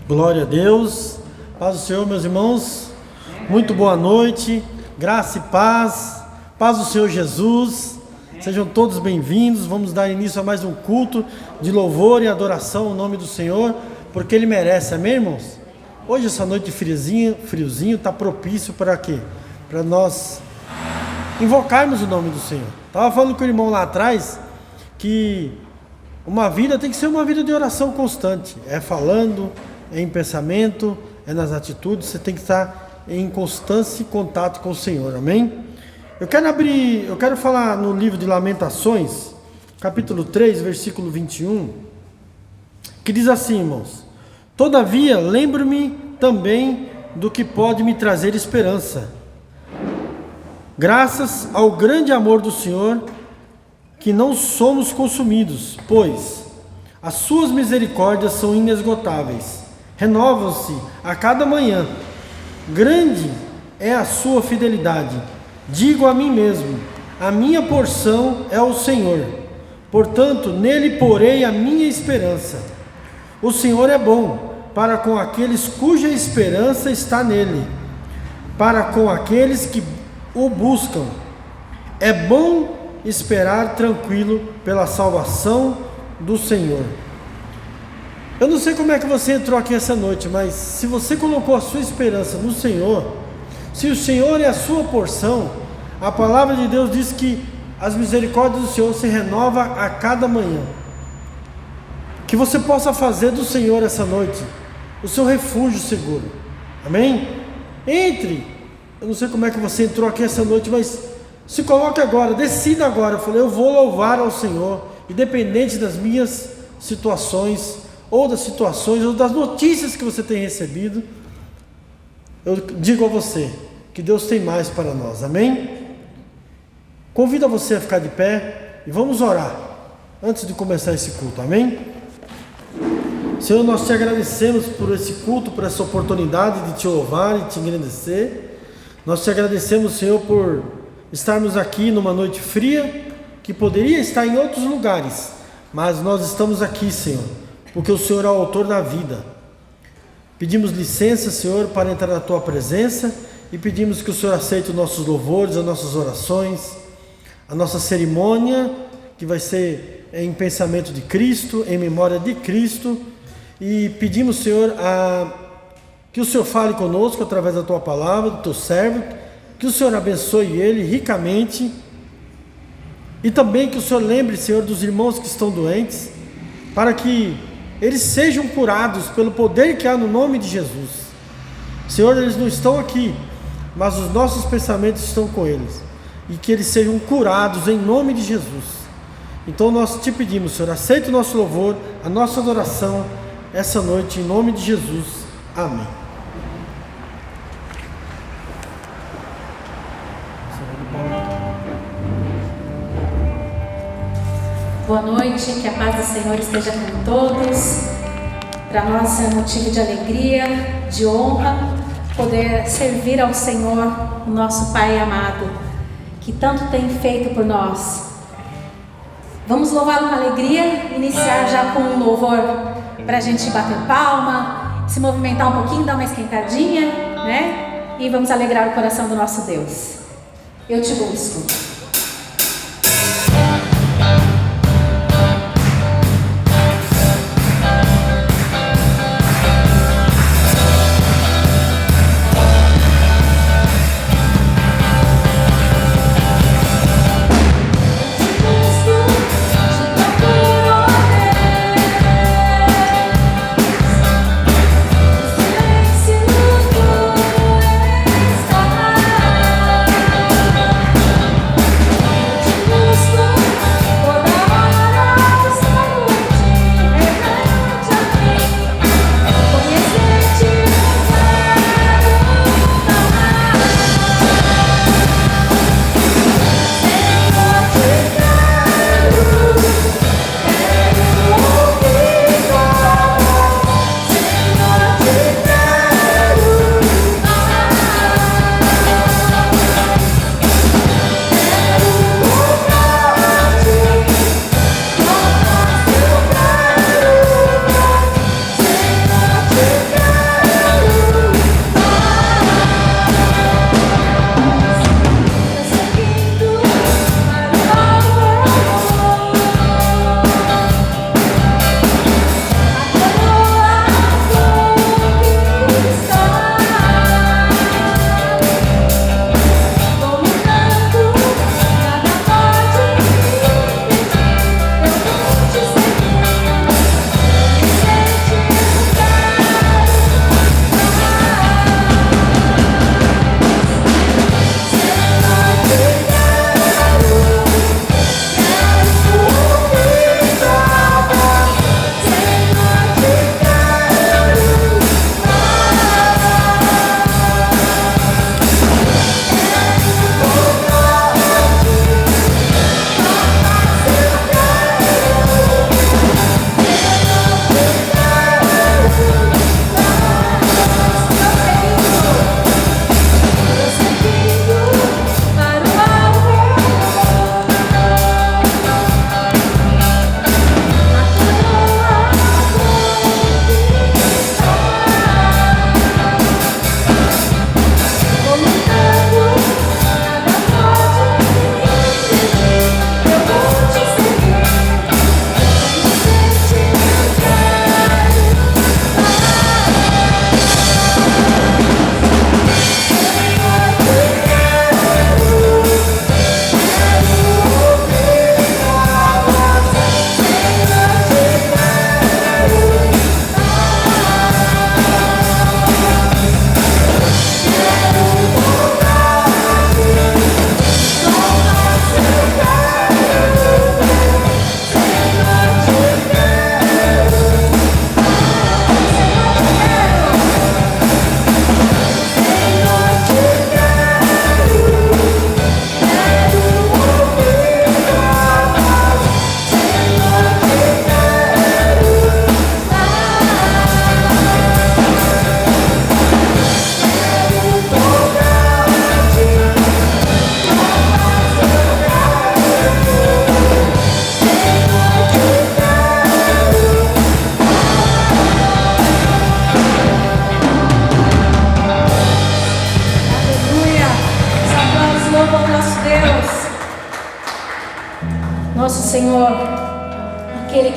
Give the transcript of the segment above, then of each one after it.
Glória a Deus, paz do Senhor, meus irmãos, muito boa noite, graça e paz do Senhor Jesus, sejam todos bem-vindos. Vamos dar início a mais um culto de louvor e adoração ao nome do Senhor, porque Ele merece, amém, irmãos? Hoje, essa noite de friozinho, está propício para quê? Para nós invocarmos o nome do Senhor. Estava falando com o irmão lá atrás, que uma vida tem que ser uma vida de oração constante, é falando, é em pensamento, é nas atitudes, você tem que estar em constância e contato com o Senhor, amém? Eu quero falar no livro de Lamentações, capítulo 3, versículo 21, que diz assim, irmãos: todavia, lembro-me também do que pode me trazer esperança, graças ao grande amor do Senhor, que não somos consumidos, pois as suas misericórdias são inesgotáveis, renovam-se a cada manhã. Grande é a sua fidelidade. Digo a mim mesmo: a minha porção é o Senhor, portanto nele porei a minha esperança. O Senhor é bom para com aqueles cuja esperança está nele, para com aqueles que o buscam. É bom esperar tranquilo pela salvação do Senhor. Eu não sei como é que você entrou aqui essa noite, mas se você colocou a sua esperança no Senhor, se o Senhor é a sua porção, a palavra de Deus diz que as misericórdias do Senhor se renovam a cada manhã. Que você possa fazer do Senhor essa noite o seu refúgio seguro, amém? Entre, eu não sei como é que você entrou aqui essa noite, mas se coloque agora, decida agora. Eu falei, eu vou louvar ao Senhor, independente das minhas situações, ou das situações, ou das notícias que você tem recebido. Eu digo a você que Deus tem mais para nós, amém? Convido você a ficar de pé e vamos orar antes de começar esse culto, amém? Senhor, nós te agradecemos por esse culto, por essa oportunidade de te louvar e te engrandecer. Nós te agradecemos, Senhor, por estarmos aqui numa noite fria, que poderia estar em outros lugares, mas nós estamos aqui, Senhor, porque o Senhor é o autor da vida. Pedimos licença, Senhor, para entrar na tua presença e pedimos que o Senhor aceite os nossos louvores, as nossas orações, a nossa cerimônia, que vai ser em pensamento de Cristo, em memória de Cristo, e pedimos, Senhor, que o Senhor fale conosco através da tua palavra, do teu servo, que o Senhor abençoe ele ricamente, e também que o Senhor lembre, Senhor, dos irmãos que estão doentes, para que eles sejam curados pelo poder que há no nome de Jesus. Senhor, eles não estão aqui, mas os nossos pensamentos estão com eles, e que eles sejam curados em nome de Jesus. Então nós te pedimos, Senhor, aceita o nosso louvor, a nossa adoração essa noite, em nome de Jesus, amém. Boa noite, que a paz do Senhor esteja com todos. Para nós é um motivo de alegria, de honra, poder servir ao Senhor, o nosso Pai amado, que tanto tem feito por nós. Vamos louvá-lo com alegria, iniciar já com um louvor para a gente bater palma, se movimentar um pouquinho, dar uma esquentadinha, né? E vamos alegrar o coração do nosso Deus. Eu te busco.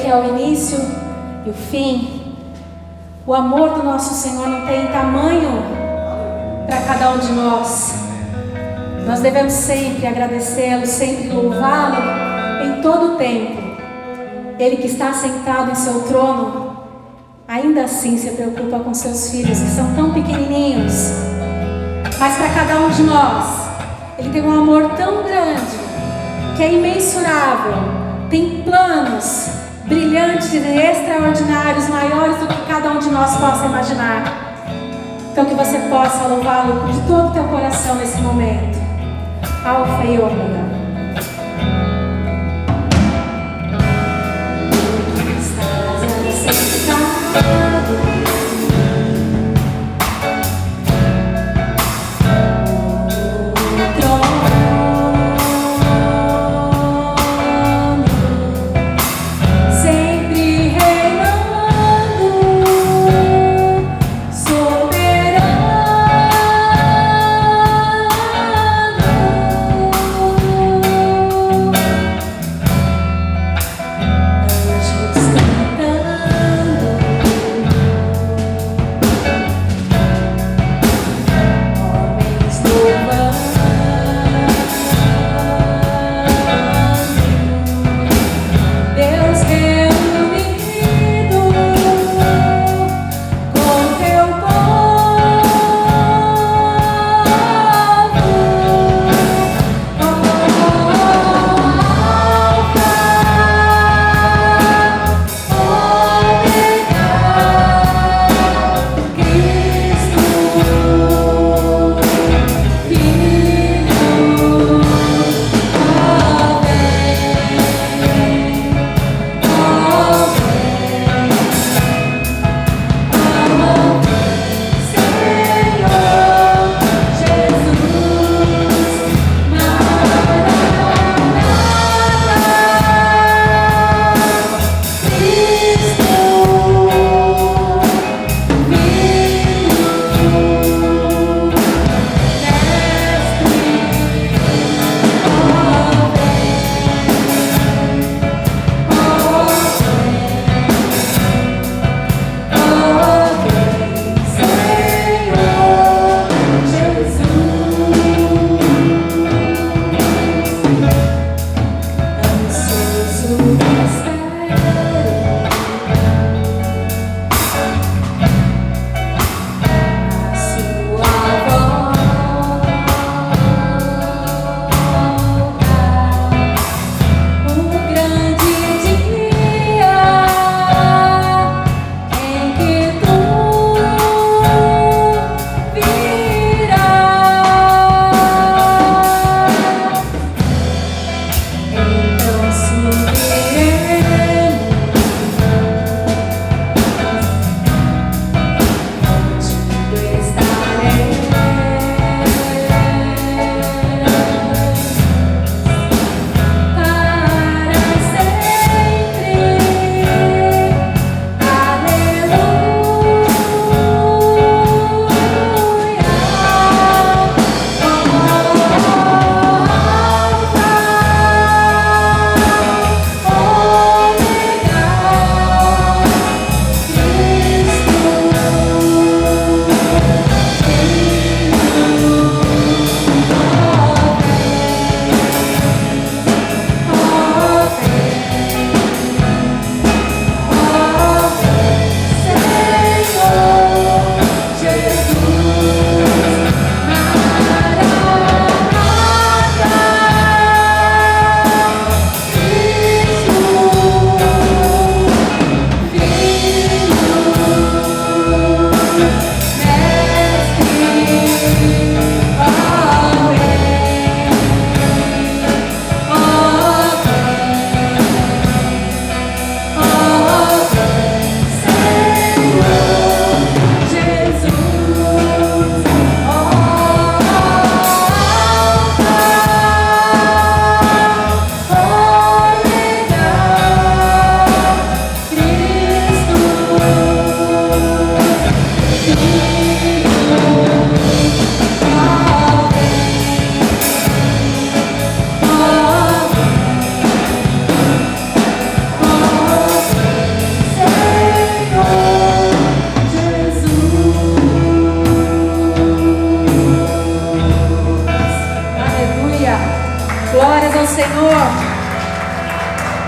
que é o início e o fim. O amor do nosso Senhor não tem tamanho para cada um de nós. Nós devemos sempre agradecê-lo, sempre louvá-lo em todo o tempo. Ele que está sentado em seu trono, ainda assim se preocupa com seus filhos que são tão pequenininhos. Mas para cada um de nós, Ele tem um amor tão grande, que é imensurável. Tem planos brilhantes e extraordinários, maiores do que cada um de nós possa imaginar. Então que você possa louvá-lo de todo o teu coração nesse momento. Alfa e Ômega.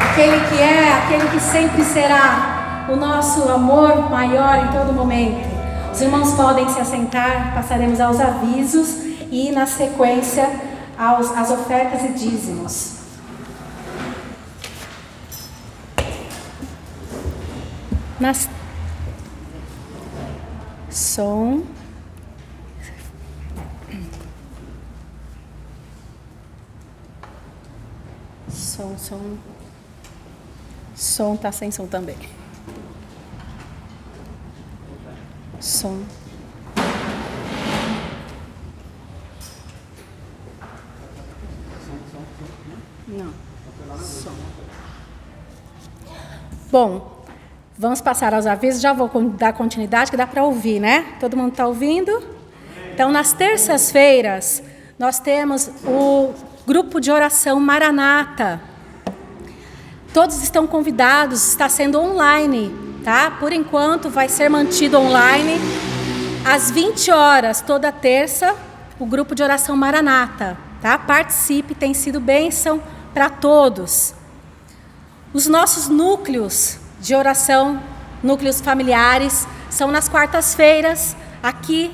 aquele que é, aquele que sempre será o nosso amor maior em todo momento. Os irmãos podem se assentar, passaremos aos avisos e na sequência às ofertas e dízimos. Som. Som tá sem som também. Som. Não. Som. Bom, vamos passar aos avisos. Já vou dar continuidade, que dá para ouvir, né? Todo mundo está ouvindo? Então, nas terças-feiras, nós temos o grupo de oração Maranata. Todos estão convidados, está sendo online, tá? Por enquanto vai ser mantido online, às 20 horas, toda terça, o grupo de oração Maranata, tá? Participe, tem sido bênção para todos. Os nossos núcleos de oração, núcleos familiares, são nas quartas-feiras, aqui,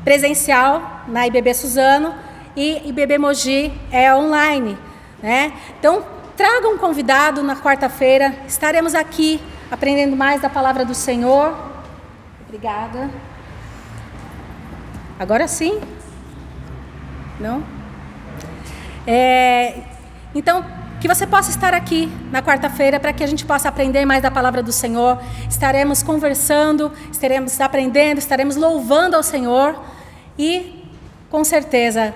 presencial, na IBB Suzano, e IBB Mogi é online, né? Então, traga um convidado na quarta-feira, estaremos aqui aprendendo mais da palavra do Senhor. Obrigada. Agora sim? Não? Então, que você possa estar aqui na quarta-feira para que a gente possa aprender mais da palavra do Senhor. Estaremos conversando, estaremos aprendendo, estaremos louvando ao Senhor e, com certeza,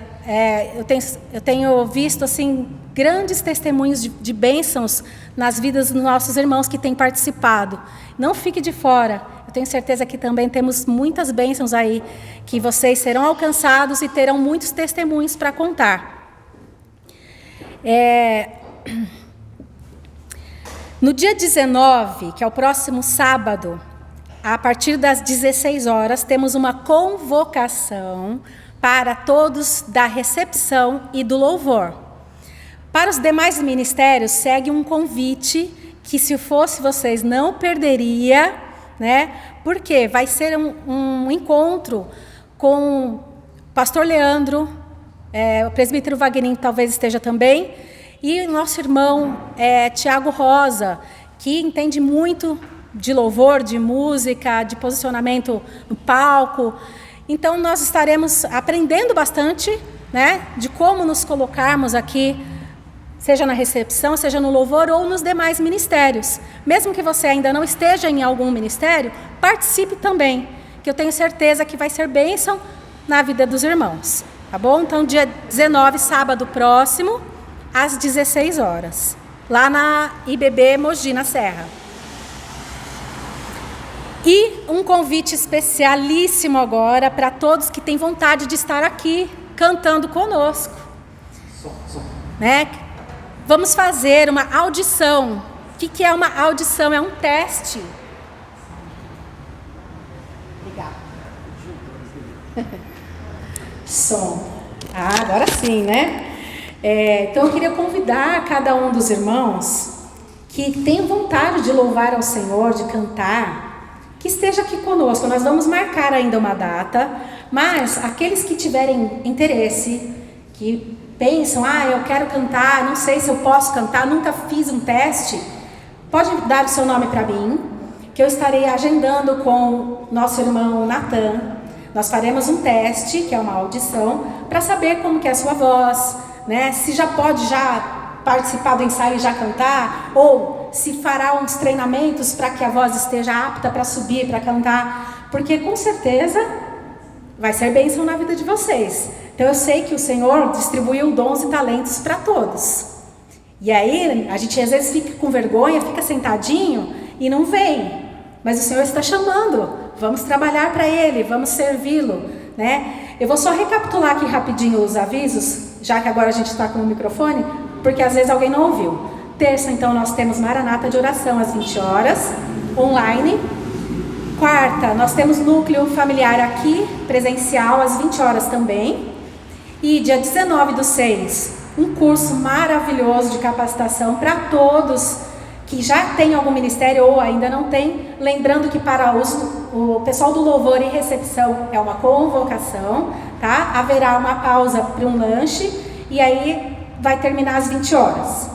eu tenho visto assim grandes testemunhos de bênçãos nas vidas dos nossos irmãos que têm participado. Não fique de fora. Eu tenho certeza que também temos muitas bênçãos aí, que vocês serão alcançados e terão muitos testemunhos para contar. No dia 19, que é o próximo sábado, a partir das 16 horas, temos uma convocação para todos da recepção e do louvor. Para os demais ministérios, segue um convite que, se fosse vocês, não perderia, né? Porque vai ser um encontro com o pastor Leandro, o presbítero Wagner talvez esteja também, e o nosso irmão Tiago Rosa, que entende muito de louvor, de música, de posicionamento no palco. Então, nós estaremos aprendendo bastante, né, de como nos colocarmos aqui, seja na recepção, seja no louvor ou nos demais ministérios. Mesmo que você ainda não esteja em algum ministério, participe também, que eu tenho certeza que vai ser bênção na vida dos irmãos. Tá bom? Então, dia 19, sábado próximo, às 16 horas, lá na IBB Mogi, na Serra. E um convite especialíssimo agora para todos que têm vontade de estar aqui cantando conosco. Né? Vamos fazer uma audição. O que é uma audição? É um teste. Obrigada. Som. Agora sim, né? Então eu queria convidar cada um dos irmãos que tem vontade de louvar ao Senhor, de cantar, que esteja aqui conosco. Nós vamos marcar ainda uma data, mas aqueles que tiverem interesse, que pensam, eu quero cantar, não sei se eu posso cantar, nunca fiz um teste, pode dar o seu nome para mim, que eu estarei agendando com nosso irmão Natan. Nós faremos um teste, que é uma audição, para saber como que é a sua voz, né? Se já pode participar do ensaio e já cantar, ou se fará uns treinamentos para que a voz esteja apta para subir, para cantar, porque com certeza vai ser bênção na vida de vocês. Então eu sei que o Senhor distribuiu dons e talentos para todos. E aí a gente às vezes fica com vergonha, fica sentadinho e não vem. Mas o Senhor está chamando. Vamos trabalhar para Ele, vamos servi-lo, né? Eu vou só recapitular aqui rapidinho os avisos, já que agora a gente está com o microfone, porque às vezes alguém não ouviu. Terça, então, nós temos Maranata de oração às 20 horas, online. Quarta, nós temos núcleo familiar aqui, presencial, às 20 horas também. E dia 19/6, um curso maravilhoso de capacitação para todos que já tem algum ministério ou ainda não tem, lembrando que para o pessoal do louvor e recepção é uma convocação, tá? Haverá uma pausa para um lanche e aí vai terminar às 20 horas.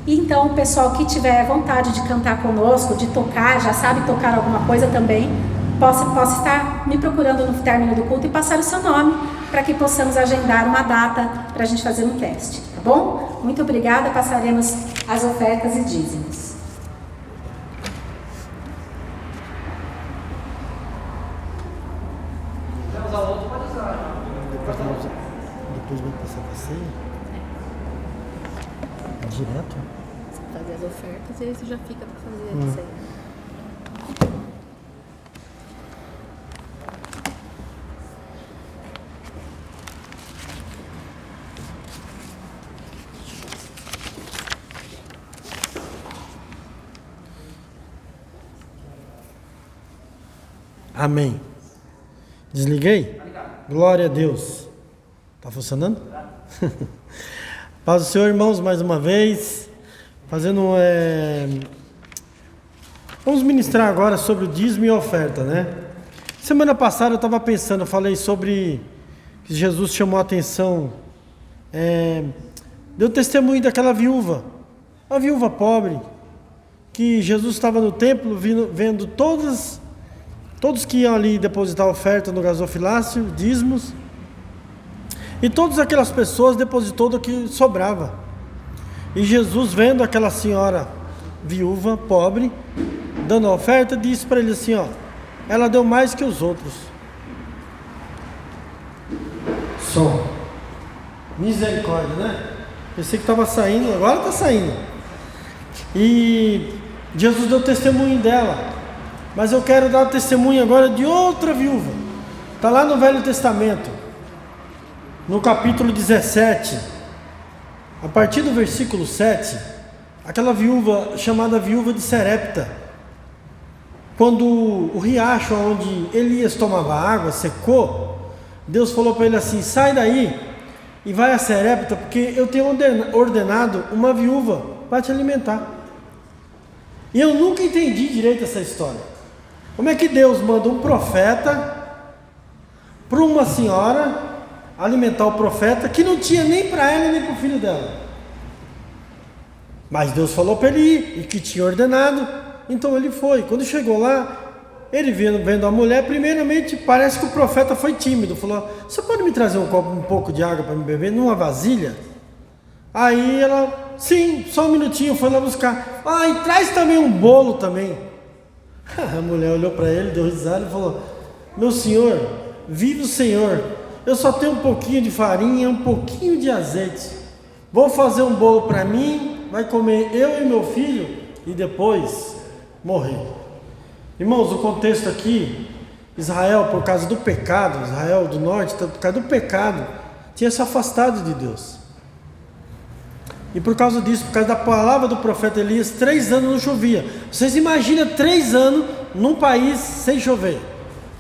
Então, o pessoal que tiver vontade de cantar conosco, de tocar, já sabe tocar alguma coisa também, possa estar me procurando no término do culto e passar o seu nome, para que possamos agendar uma data para a gente fazer um teste, tá bom? Muito obrigada, passaremos as ofertas e dízimos. Quer usar o outro, pode usar. Depois vai passar pra ceia? Direto? Fazer as ofertas e aí você já fica para fazer a ceia. Amém. Desliguei? Glória a Deus. Tá funcionando? Paz do Senhor, irmãos, mais uma vez. Vamos ministrar agora sobre o dízimo e oferta, né? Semana passada eu estava pensando, eu falei sobre que Jesus chamou a atenção, deu testemunho daquela viúva, a viúva pobre, que Jesus estava no templo vendo todos que iam ali depositar oferta no gasofilácio, dízimos, e todas aquelas pessoas depositou do que sobrava. E Jesus, vendo aquela senhora viúva, pobre, dando a oferta, disse para ele assim, ó, ela deu mais que os outros. Som. Misericórdia, né? Pensei que estava saindo, agora está saindo. E Jesus deu testemunho dela. Mas eu quero dar testemunho agora de outra viúva. Está lá no Velho Testamento, no capítulo 17. A partir do versículo 7, aquela viúva chamada viúva de Serepta, quando o riacho onde Elias tomava água secou, Deus falou para ele assim, sai daí e vai a Serepta, porque eu tenho ordenado uma viúva para te alimentar. E eu nunca entendi direito essa história. Como é que Deus manda um profeta para uma senhora alimentar o profeta que não tinha nem para ela nem para o filho dela? Mas Deus falou para ele ir e que tinha ordenado, então ele foi. Quando chegou lá, ele vendo a mulher, primeiramente parece que o profeta foi tímido, falou, você pode me trazer um pouco de água para me beber numa vasilha? Aí ela, sim, só um minutinho, foi lá buscar. Ah, e traz também um bolo também. A mulher olhou para ele, deu risada e falou, meu senhor, vive o Senhor, eu só tenho um pouquinho de farinha, um pouquinho de azeite, vou fazer um bolo para mim, vai comer eu e meu filho e depois morrer. Irmãos, o contexto aqui, Israel, por causa do pecado, Israel do norte, por causa do pecado, tinha se afastado de Deus. E por causa disso, por causa da palavra do profeta Elias, 3 anos não chovia. Vocês imaginam 3 anos num país sem chover?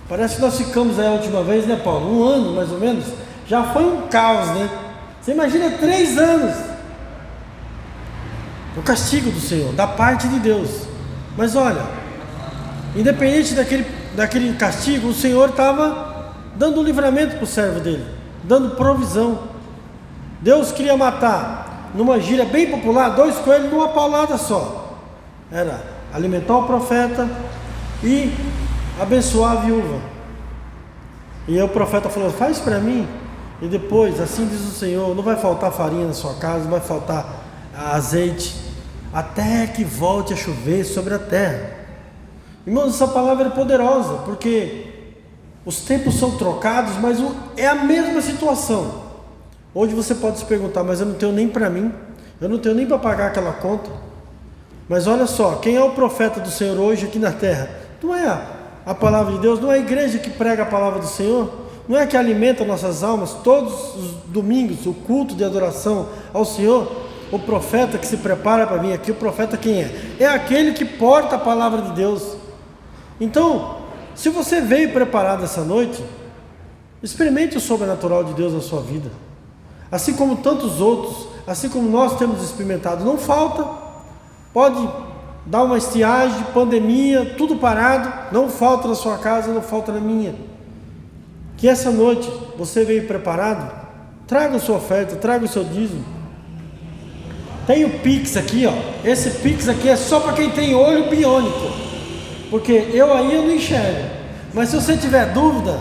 Parece que nós ficamos aí a última vez, né, Paulo? 1 ano, mais ou menos. Já foi um caos, né? Você imagina 3 anos. O castigo do Senhor, da parte de Deus. Mas olha, independente daquele castigo, o Senhor estava dando um livramento para o servo dele, dando provisão. Deus queria matar, numa gíria bem popular, 2 coelhos numa paulada só. Era alimentar o profeta e abençoar a viúva. E aí o profeta falou, faz para mim. E depois, assim diz o Senhor, não vai faltar farinha na sua casa, não vai faltar azeite, até que volte a chover sobre a terra. Irmãos, essa palavra é poderosa, porque os tempos são trocados, mas é a mesma situação. Hoje você pode se perguntar, mas eu não tenho nem para mim, eu não tenho nem para pagar aquela conta. Mas olha só, quem é o profeta do Senhor hoje aqui na terra? Não é a palavra de Deus, não é a igreja que prega a palavra do Senhor, não é que alimenta nossas almas todos os domingos, o culto de adoração ao Senhor. O profeta que se prepara para vir aqui, o profeta quem é? É aquele que porta a palavra de Deus. Então, se você veio preparado essa noite, experimente o sobrenatural de Deus na sua vida. Assim como tantos outros, assim como nós temos experimentado, não falta. Pode dá uma estiagem, pandemia, tudo parado, não falta na sua casa, não falta na minha. Que essa noite você veio preparado, traga a sua oferta, traga o seu dízimo. Tem o Pix aqui, ó. Esse Pix aqui é só para quem tem olho biônico, porque eu não enxergo. Mas se você tiver dúvida,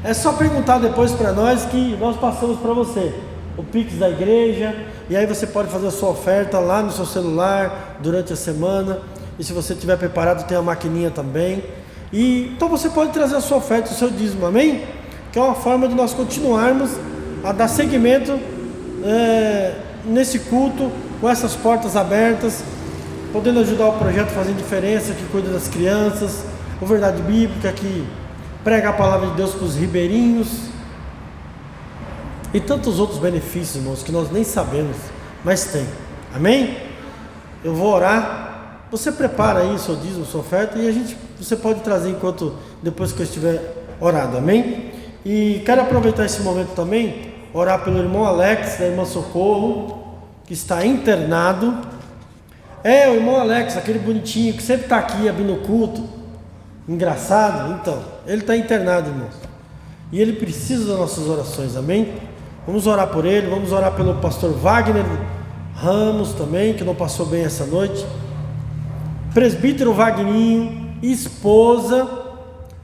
é só perguntar depois para nós que nós passamos para você o Pix da igreja, e aí você pode fazer a sua oferta lá no seu celular durante a semana. E se você estiver preparado, tem a maquininha também. E então você pode trazer a sua oferta, o seu dízimo, amém? Que é uma forma de nós continuarmos a dar seguimento nesse culto, com essas portas abertas, podendo ajudar o projeto Fazendo Diferença, que cuida das crianças, o Verdade Bíblica, que prega a palavra de Deus para os ribeirinhos, e tantos outros benefícios, irmãos, que nós nem sabemos, mas tem, amém? Eu vou orar, você prepara aí seu dízimo, sua oferta, e você pode trazer depois que eu estiver orado, amém? E quero aproveitar esse momento também, orar pelo irmão Alex, da irmã Socorro, que está internado. O irmão Alex, aquele bonitinho que sempre está aqui abrindo o culto, engraçado, então, ele está internado, irmãos, e ele precisa das nossas orações, amém? Vamos orar por ele, vamos orar pelo pastor Wagner Ramos também, que não passou bem essa noite, presbítero Wagninho, esposa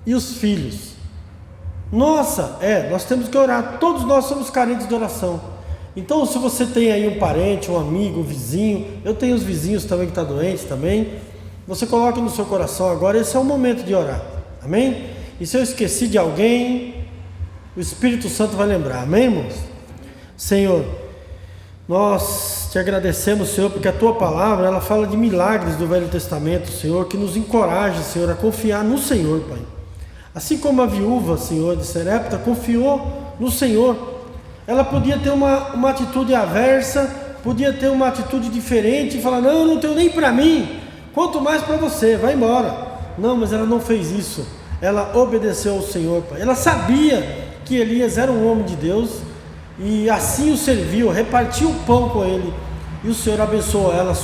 e os filhos. Nossa, nós temos que orar, todos nós somos carentes de oração. Então, se você tem aí um parente, um amigo, um vizinho, eu tenho os vizinhos também que estão doentes também, você coloca no seu coração agora, esse é o momento de orar, amém? E se eu esqueci de alguém, o Espírito Santo vai lembrar, amém, irmãos? Senhor, nós te agradecemos, Senhor, porque a tua palavra, ela fala de milagres do Velho Testamento, Senhor, que nos encoraja, Senhor, a confiar no Senhor, Pai. Assim como a viúva, Senhor, de Serepta confiou no Senhor, ela podia ter uma atitude aversa, podia ter uma atitude diferente e falar, não, eu não tenho nem para mim, quanto mais para você, vai embora. Não, mas ela não fez isso, ela obedeceu ao Senhor, Pai. Ela sabia que Elias era um homem de Deus e assim o serviu, repartiu o pão com ele, e o Senhor abençoou ela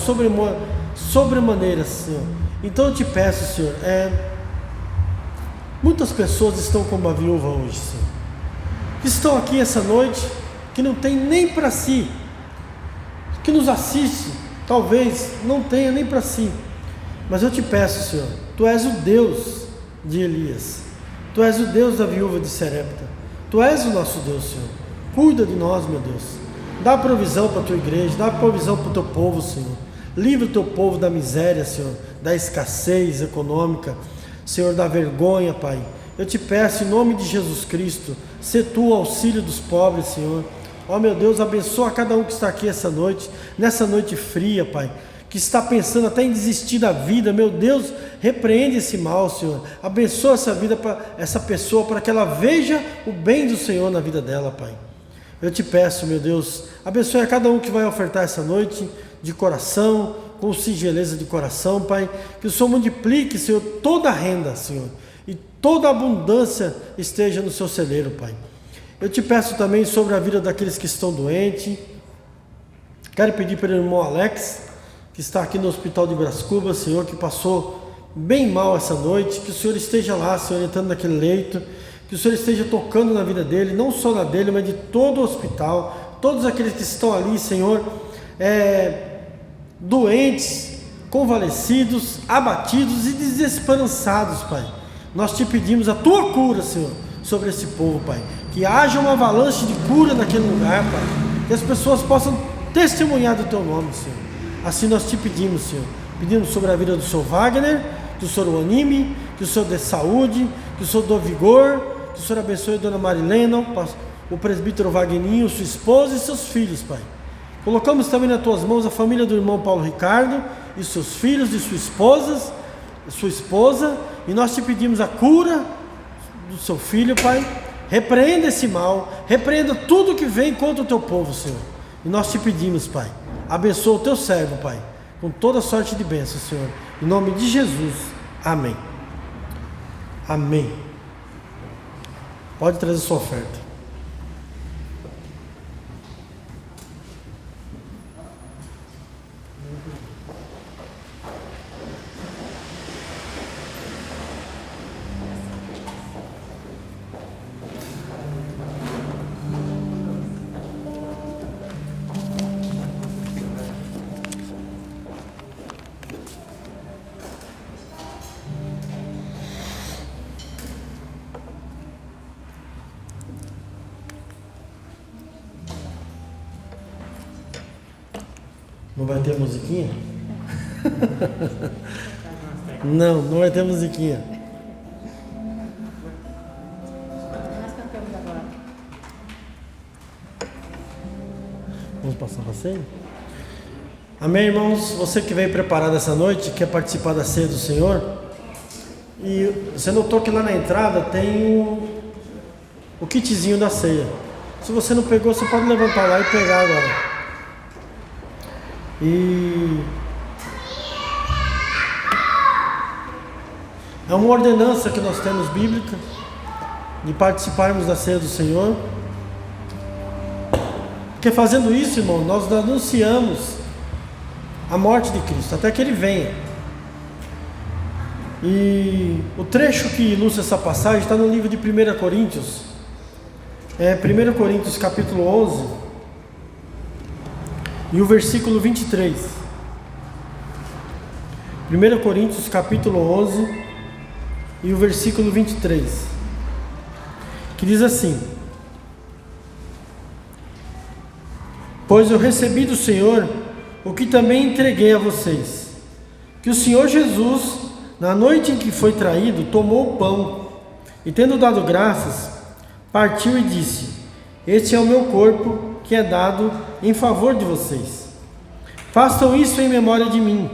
sobremaneira, Senhor. Então eu te peço, Senhor, muitas pessoas estão como a viúva hoje, Senhor, que estão aqui essa noite, que não tem nem para si, que nos assiste, talvez não tenha nem para si, mas eu te peço, Senhor, Tu és o Deus de Elias, Tu és o Deus da viúva de Serepta, Tu és o nosso Deus, Senhor. Cuida de nós, meu Deus, dá provisão para a Tua igreja, dá provisão para o Teu povo, Senhor. Livra o Teu povo da miséria, Senhor, da escassez econômica, Senhor, da vergonha, Pai. Eu te peço em nome de Jesus Cristo, sê Tu o auxílio dos pobres, Senhor. Ó meu Deus, abençoa cada um que está aqui essa noite, nessa noite fria, Pai, que está pensando até em desistir da vida. Meu Deus, repreende esse mal, Senhor. Abençoa essa vida para essa pessoa, para que ela veja o bem do Senhor na vida dela, Pai. Eu te peço, meu Deus, abençoe a cada um que vai ofertar essa noite de coração, com singeleza de coração, Pai. Que o Senhor multiplique, Senhor, toda a renda, Senhor, e toda a abundância esteja no seu celeiro, Pai. Eu te peço também sobre a vida daqueles que estão doentes. Quero pedir pelo irmão Alex, que está aqui no hospital de Brás Cubas, Senhor, que passou bem mal essa noite, que o Senhor esteja lá, Senhor, entrando naquele leito, que o Senhor esteja tocando na vida dele, não só na dele, mas de todo o hospital, todos aqueles que estão ali, Senhor, doentes, convalescidos, abatidos e desesperançados, Pai. Nós te pedimos a Tua cura, Senhor, sobre esse povo, Pai, que haja uma avalanche de cura naquele lugar, Pai, que as pessoas possam testemunhar do Teu nome, Senhor. Assim nós te pedimos, Senhor. Pedimos sobre a vida do Senhor Wagner, que o Senhor o anime, que o Senhor dê saúde, que o Senhor dê vigor, que o Senhor abençoe a Dona Marilena, o presbítero Wagninho, sua esposa e seus filhos, Pai. Colocamos também nas Tuas mãos a família do irmão Paulo Ricardo e seus filhos e sua esposa, e nós te pedimos a cura do seu filho, Pai. Repreenda esse mal, repreenda tudo que vem contra o Teu povo, Senhor. E nós te pedimos, Pai, abençoa o Teu servo, Pai, com toda sorte de bênçãos, Senhor. Em nome de Jesus, amém. Amém. Pode trazer sua oferta. Não vai ter musiquinha? Não, não vai ter musiquinha. Nós cantamos agora. Vamos passar para a ceia? Amém, irmãos? Você que veio preparado essa noite, quer participar da ceia do Senhor? E você notou que lá na entrada tem o kitzinho da ceia. Se você não pegou, você pode levantar lá e pegar agora. E é uma ordenança que nós temos bíblica de participarmos da ceia do Senhor. Porque fazendo isso, irmão, nós anunciamos a morte de Cristo até que Ele venha. E o trecho que ilustra essa passagem está no livro de 1 Coríntios. 1 Coríntios capítulo 11 e o versículo 23. 1 Coríntios capítulo 11 e o versículo 23, que diz assim: Pois eu recebi do Senhor o que também entreguei a vocês, que o Senhor Jesus, na noite em que foi traído, tomou o pão e, tendo dado graças, partiu e disse: Este é o meu corpo, que é dado em favor de vocês. Façam isso em memória de mim.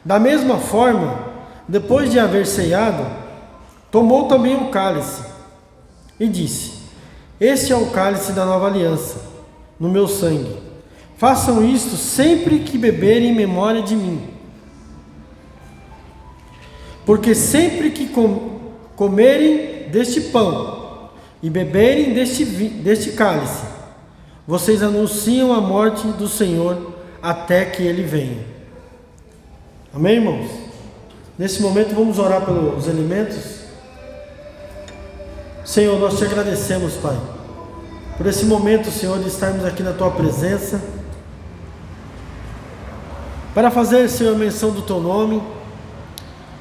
Da mesma forma, depois de haver ceado, tomou também o cálice e disse: Este é o cálice da nova aliança, no meu sangue. Façam isto sempre que beberem em memória de mim. Porque sempre que comerem deste pão e beberem deste cálice, vocês anunciam a morte do Senhor até que Ele venha. Amém, irmãos? Nesse momento vamos orar pelos alimentos. Senhor, nós te agradecemos, Pai, por esse momento, Senhor, de estarmos aqui na Tua presença, para fazer, Senhor, menção do Teu nome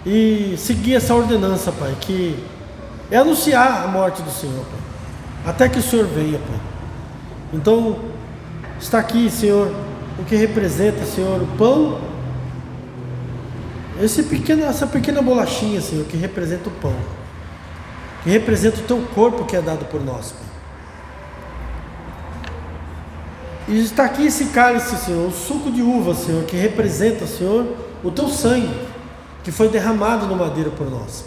e seguir essa ordenança, Pai, que é anunciar a morte do Senhor, Pai, até que o Senhor venha, Pai. Então, está aqui, Senhor, o que representa, Senhor, o pão, essa pequena bolachinha, Senhor, que representa o pão, que representa o Teu corpo que é dado por nós, Pai. E está aqui esse cálice, Senhor, o suco de uva, Senhor, que representa, Senhor, o Teu sangue, que foi derramado no madeiro por nós.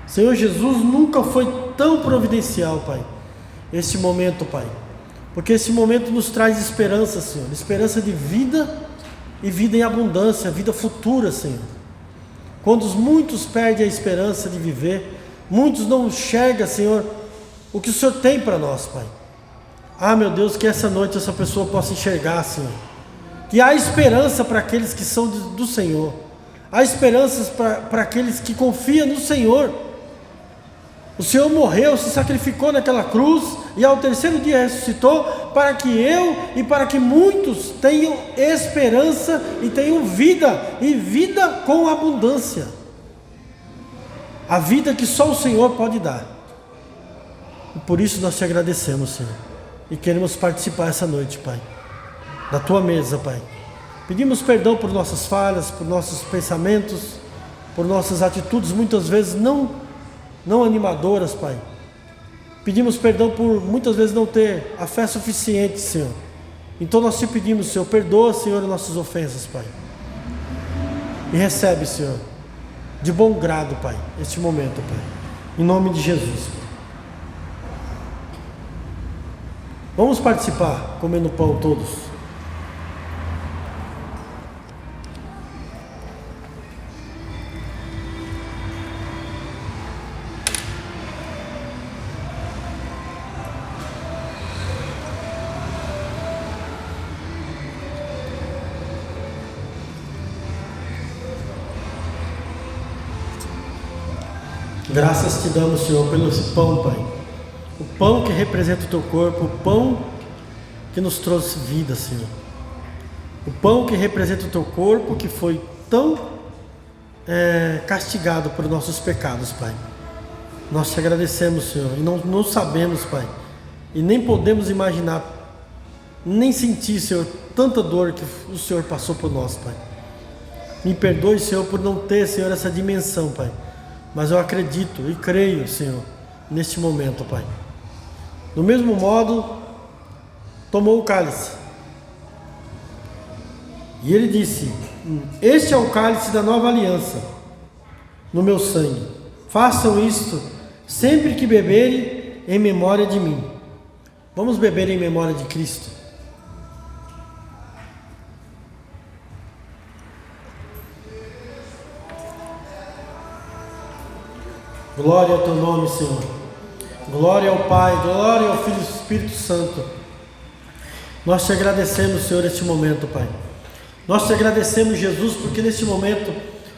Senhor Jesus, nunca foi tão providencial, Pai, este momento, Pai. Porque esse momento nos traz esperança, Senhor. Esperança de vida e vida em abundância, vida futura, Senhor. Quando muitos perdem a esperança de viver, muitos não enxergam, Senhor, o que o Senhor tem para nós, Pai. Ah, meu Deus, que essa noite essa pessoa possa enxergar, Senhor, que há esperança para aqueles que são do Senhor. Há esperanças para aqueles que confiam no Senhor. O Senhor morreu, se sacrificou naquela cruz e ao terceiro dia ressuscitou para que eu e para que muitos tenham esperança e tenham vida, e vida com abundância. A vida que só o Senhor pode dar. E por isso nós te agradecemos, Senhor, e queremos participar essa noite, Pai, da Tua mesa, Pai. Pedimos perdão por nossas falhas, por nossos pensamentos, por nossas atitudes muitas vezes não animadoras, Pai. Pedimos perdão por muitas vezes não ter a fé suficiente, Senhor. Então nós te pedimos, Senhor, perdoa, Senhor, as nossas ofensas, Pai. E recebe, Senhor, de bom grado, Pai, este momento, Pai. Em nome de Jesus, Pai. Vamos participar, comendo pão todos. Graças te damos, Senhor, pelo esse pão, Pai. O pão que representa o Teu corpo, o pão que nos trouxe vida, Senhor. O pão que representa o Teu corpo, que foi tão castigado por nossos pecados, Pai. Nós te agradecemos, Senhor, e não sabemos, Pai, e nem podemos imaginar nem senti, Senhor, tanta dor que o Senhor passou por nós, Pai. Me perdoe, Senhor, por não ter, Senhor, essa dimensão, Pai. Mas eu acredito e creio, Senhor, neste momento, Pai. Do mesmo modo, tomou o cálice. E ele disse: este é o cálice da nova aliança, no meu sangue. Façam isto sempre que beberem, em memória de mim. Vamos beber em memória de Cristo. Glória ao teu nome, Senhor. Glória ao Pai, glória ao Filho e ao Espírito Santo. Nós te agradecemos, Senhor, este momento, Pai. Nós te agradecemos, Jesus, porque neste momento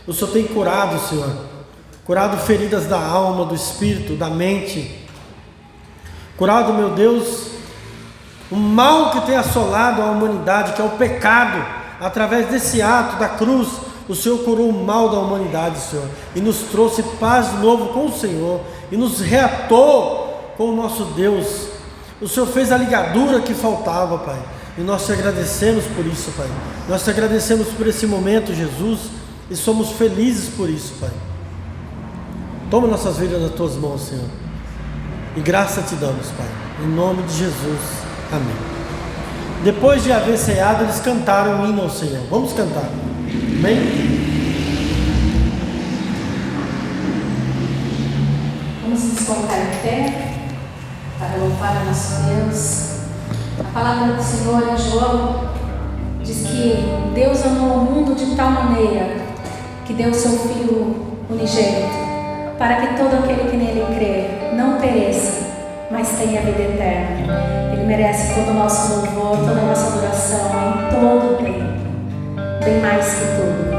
o Senhor tem curado, Senhor. Curado feridas da alma, do espírito, da mente. Curado, meu Deus, o mal que tem assolado a humanidade, que é o pecado. Através desse ato da cruz, o Senhor curou o mal da humanidade, Senhor, e nos trouxe paz de novo com o Senhor, e nos reatou com o nosso Deus. O Senhor fez a ligadura que faltava, Pai, e nós te agradecemos por isso, Pai. Nós te agradecemos por esse momento, Jesus, e somos felizes por isso, Pai. Toma nossas vidas nas tuas mãos, Senhor, e graça te damos, Pai, em nome de Jesus, amém. Depois de haver ceado, eles cantaram um hino ao Senhor. Vamos cantar, amém? Vamos nos colocar em pé para louvar a nosso Deus. A palavra do Senhor em João diz que Deus amou o mundo de tal maneira que deu seu Filho unigênito, para que todo aquele que nele crê não pereça, mas tenha vida eterna. Ele merece todo o nosso louvor, toda a nossa adoração em todo o tempo, bem mais que tudo.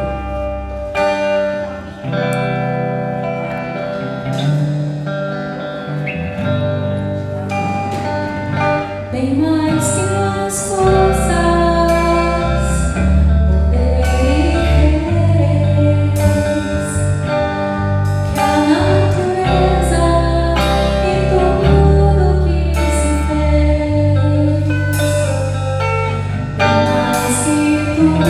Bem mais que as forças, poder e reis, que a natureza e tudo que se fez. Bem mais que tudo,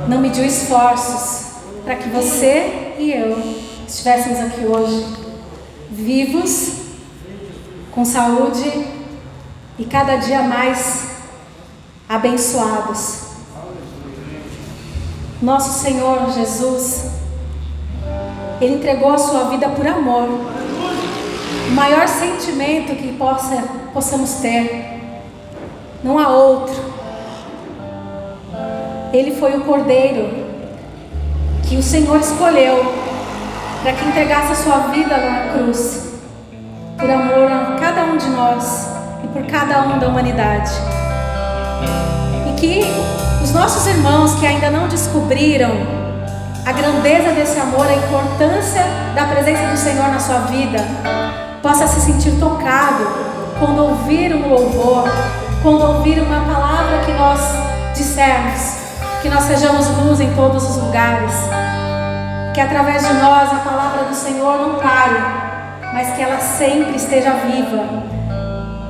não mediu esforços para que você e eu estivéssemos aqui hoje, vivos, com saúde e cada dia mais abençoados. Nosso Senhor Jesus, Ele entregou a sua vida por amor. O maior sentimento que possamos ter, não há outro. Ele foi o Cordeiro que o Senhor escolheu para que entregasse a sua vida na cruz, por amor a cada um de nós e por cada um da humanidade. E que os nossos irmãos que ainda não descobriram a grandeza desse amor, a importância da presença do Senhor na sua vida, possa se sentir tocado quando ouvir um louvor, quando ouvir uma palavra que nós dissermos, que nós sejamos luz em todos os lugares, que através de nós a palavra do Senhor não pare, mas que ela sempre esteja viva,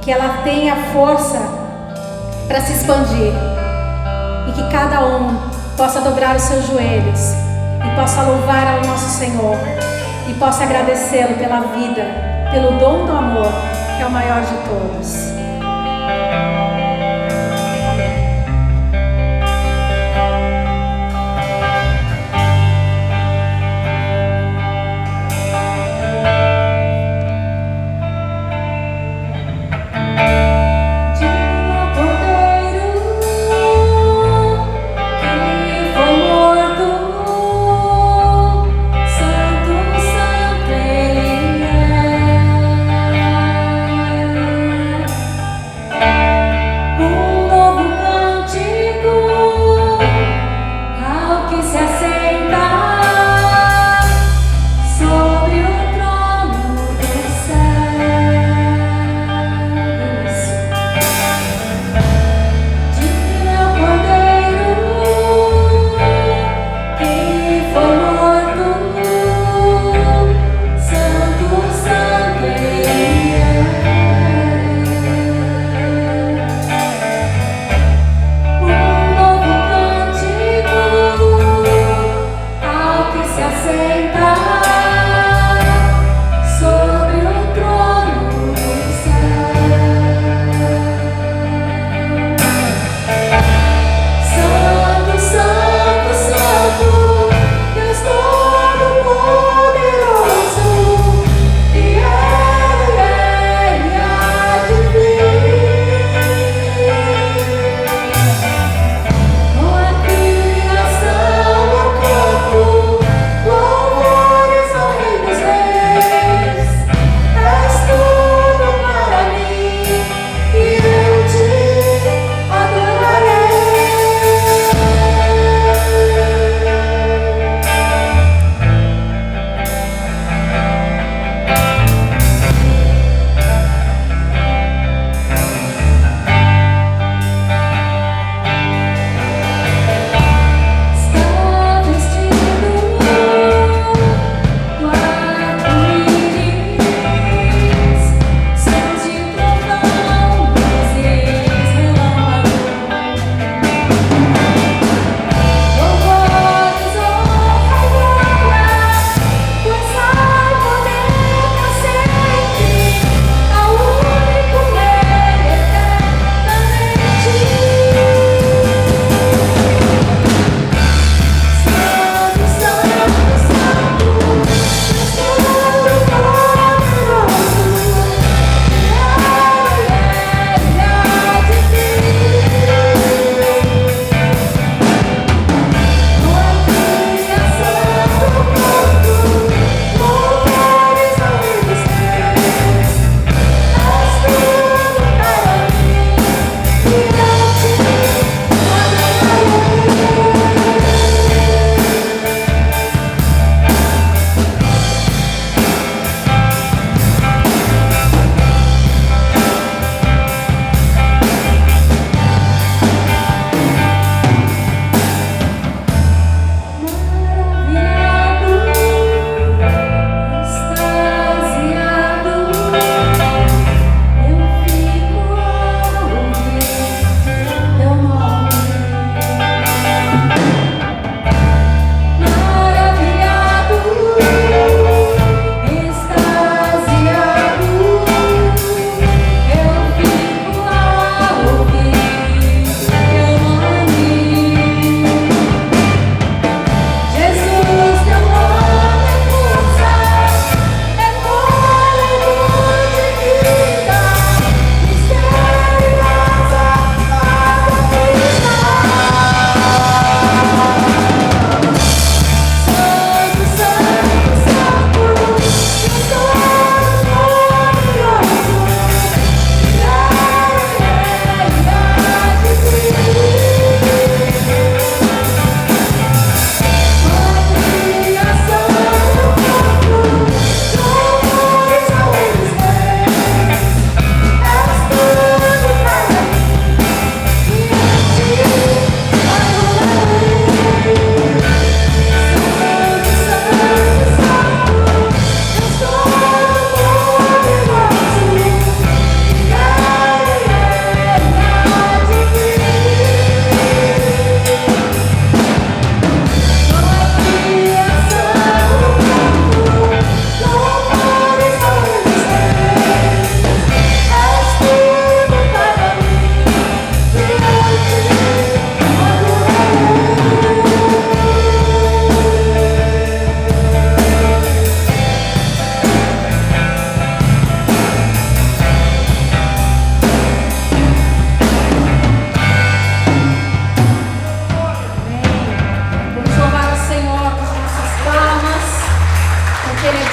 que ela tenha força para se expandir, e que cada um possa dobrar os seus joelhos e possa louvar ao nosso Senhor e possa agradecê-lo pela vida, pelo dom do amor, que é o maior de todos.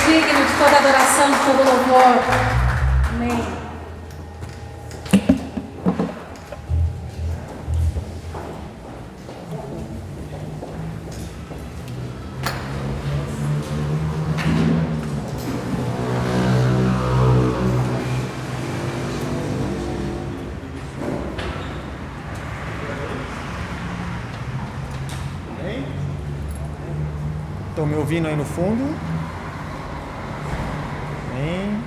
digno de toda adoração, de todo louvor. Amém. Estão me ouvindo aí no fundo? Amém.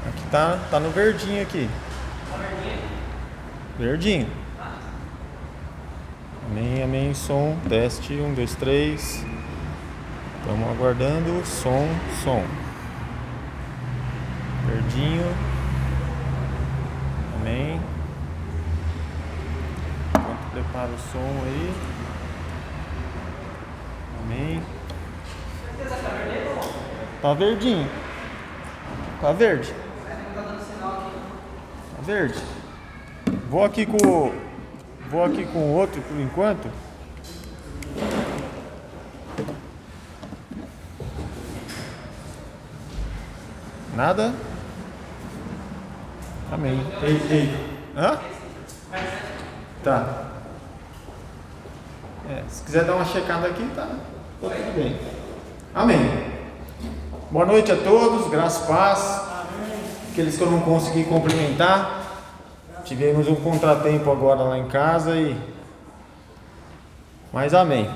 Aqui tá no verdinho aqui. Verdinho. Amém, amém. Som, teste, 1, 2, 3. Estamos aguardando. Som. Verdinho. Amém. Enquanto prepara o som aí. Amém. Tá verdinho. Tá verde. Tá verde. Vou aqui com o outro por enquanto. Nada? Amém. Ei. Hã? Tá. Se quiser dar uma checada aqui, tá tudo bem. Amém. Boa noite a todos, graça e paz. Aqueles que eu não consegui cumprimentar, tivemos um contratempo agora lá em casa mas amém.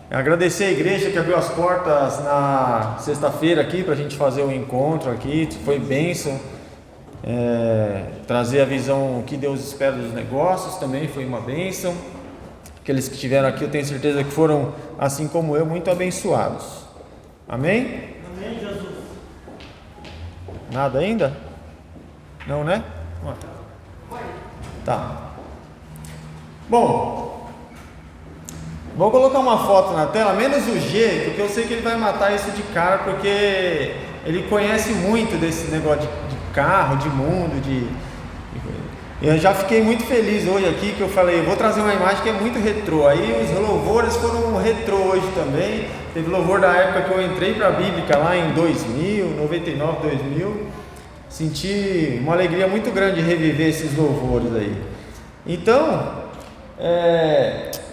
Agradecer a igreja que abriu as portas na sexta-feira aqui para a gente fazer o encontro aqui, foi bênção. Trazer a visão que Deus espera dos negócios também foi uma bênção. Aqueles que estiveram aqui, eu tenho certeza que foram, assim como eu, muito abençoados. Amém? Amém, Jesus. Nada ainda? Não, né? Tá. Bom, vou colocar uma foto na tela, menos o G, porque eu sei que ele vai matar isso de cara, porque ele conhece muito desse negócio de carro, de mundo, Eu já fiquei muito feliz hoje aqui, que eu falei, vou trazer uma imagem que é muito retrô. Aí os louvores foram retrô hoje também. Teve louvor da época que eu entrei para a Bíblica lá em 2000, 99, 2000. Senti uma alegria muito grande de reviver esses louvores aí. Então,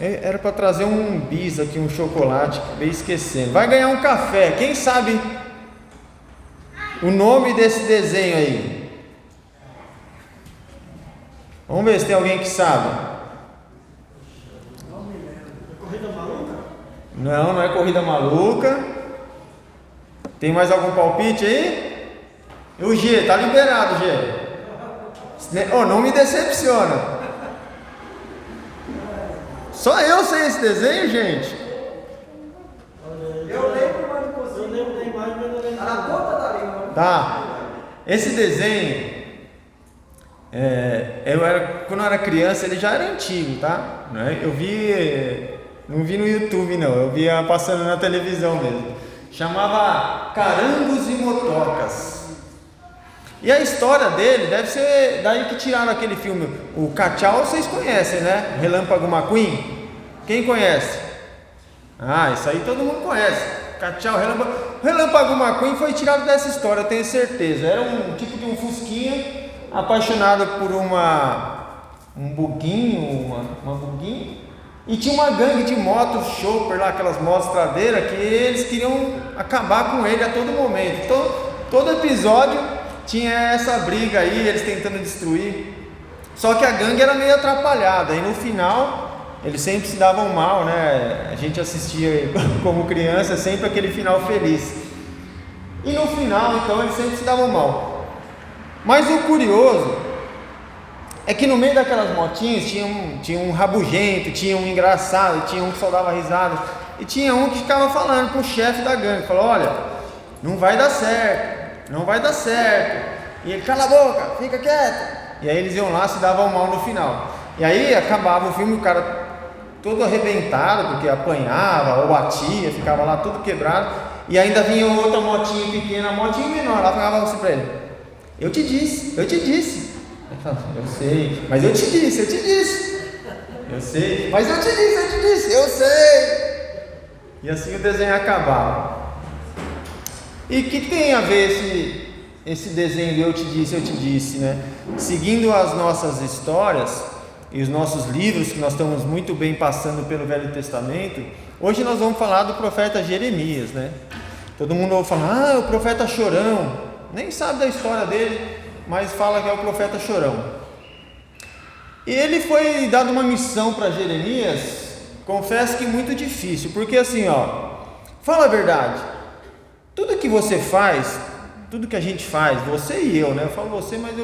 era para trazer um bis aqui, um chocolate, acabei esquecendo. Vai ganhar um café, quem sabe o nome desse desenho aí? Vamos ver se tem alguém que sabe. É corrida maluca? Não é corrida maluca. Tem mais algum palpite aí? E o G, tá liberado, G. Não me decepciona. Só eu sei esse desenho, gente? Eu lembro, mas não consigo. Eu lembro da imagem, mas não lembro. Tá na ponta da língua. Tá. Esse desenho, quando eu era criança, ele já era antigo, tá? Eu não vi no YouTube não, eu via passando na televisão mesmo. Chamava Carangos e Motocas. E a história dele deve ser daí que tiraram aquele filme. O Cachau vocês conhecem, né? Relâmpago McQueen. Quem conhece? Isso aí todo mundo conhece. Cachau, Relâmpago McQueen foi tirado dessa história, eu tenho certeza. Era um tipo de um fusquinha, apaixonado por um buguinho, uma buguinha, e tinha uma gangue de motos chopper lá, aquelas motos tradeiras, que eles queriam acabar com ele a todo momento. Então, todo episódio tinha essa briga aí, eles tentando destruir. Só que a gangue era meio atrapalhada, e no final eles sempre se davam mal, né? A gente assistia como criança, sempre aquele final feliz. E no final, então, eles sempre se davam mal. Mas o curioso é que no meio daquelas motinhas tinha um rabugento, tinha um engraçado, tinha um que só dava risada, e tinha um que ficava falando pro chefe da gangue, falou, olha, não vai dar certo, e ele, cala a boca, fica quieto. E aí eles iam lá, se davam mal no final. E aí acabava o filme, o cara todo arrebentado, porque apanhava ou batia, ficava lá todo quebrado, e ainda vinha outra motinha pequena, motinha menor, lá falava assim pra ele, eu te disse. Ele falava, eu sei, mas eu te disse. Eu sei, mas eu te disse, eu sei. E assim o desenho acabava. E que tem a ver esse desenho do eu te disse, né? Seguindo as nossas histórias e os nossos livros, que nós estamos muito bem passando pelo Velho Testamento, hoje nós vamos falar do profeta Jeremias, né? Todo mundo ouve falar, o profeta chorão, nem sabe da história dele, mas fala que é o profeta chorão. E ele foi dado uma missão para Jeremias, confesso que muito difícil, porque assim, fala a verdade, tudo que você faz, tudo que a gente faz, você e eu, né? Eu falo você, mas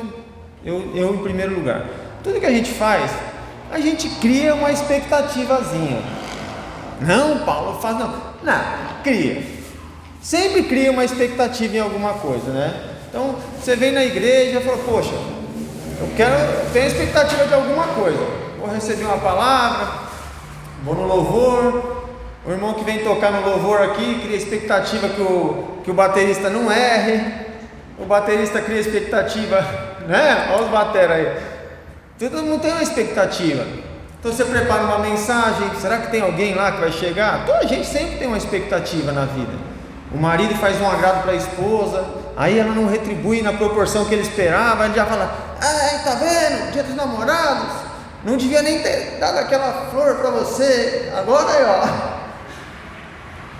eu em primeiro lugar. Tudo que a gente faz, a gente cria uma expectativazinha. Não, Paulo, faz não. Não, cria. Sempre cria uma expectativa em alguma coisa, né? Então, você vem na igreja e fala, poxa, eu tenho expectativa de alguma coisa. Vou receber uma palavra, vou no louvor, o irmão que vem tocar no louvor aqui cria expectativa que o baterista não erre, o baterista cria expectativa, né? Olha os bateras aí. Todo mundo tem uma expectativa. Então você prepara uma mensagem, será que tem alguém lá que vai chegar? Toda a gente sempre tem uma expectativa na vida. O marido faz um agrado para a esposa, aí ela não retribui na proporção que ele esperava, ele já fala, tá vendo, dia dos namorados, não devia nem ter dado aquela flor para você, agora aí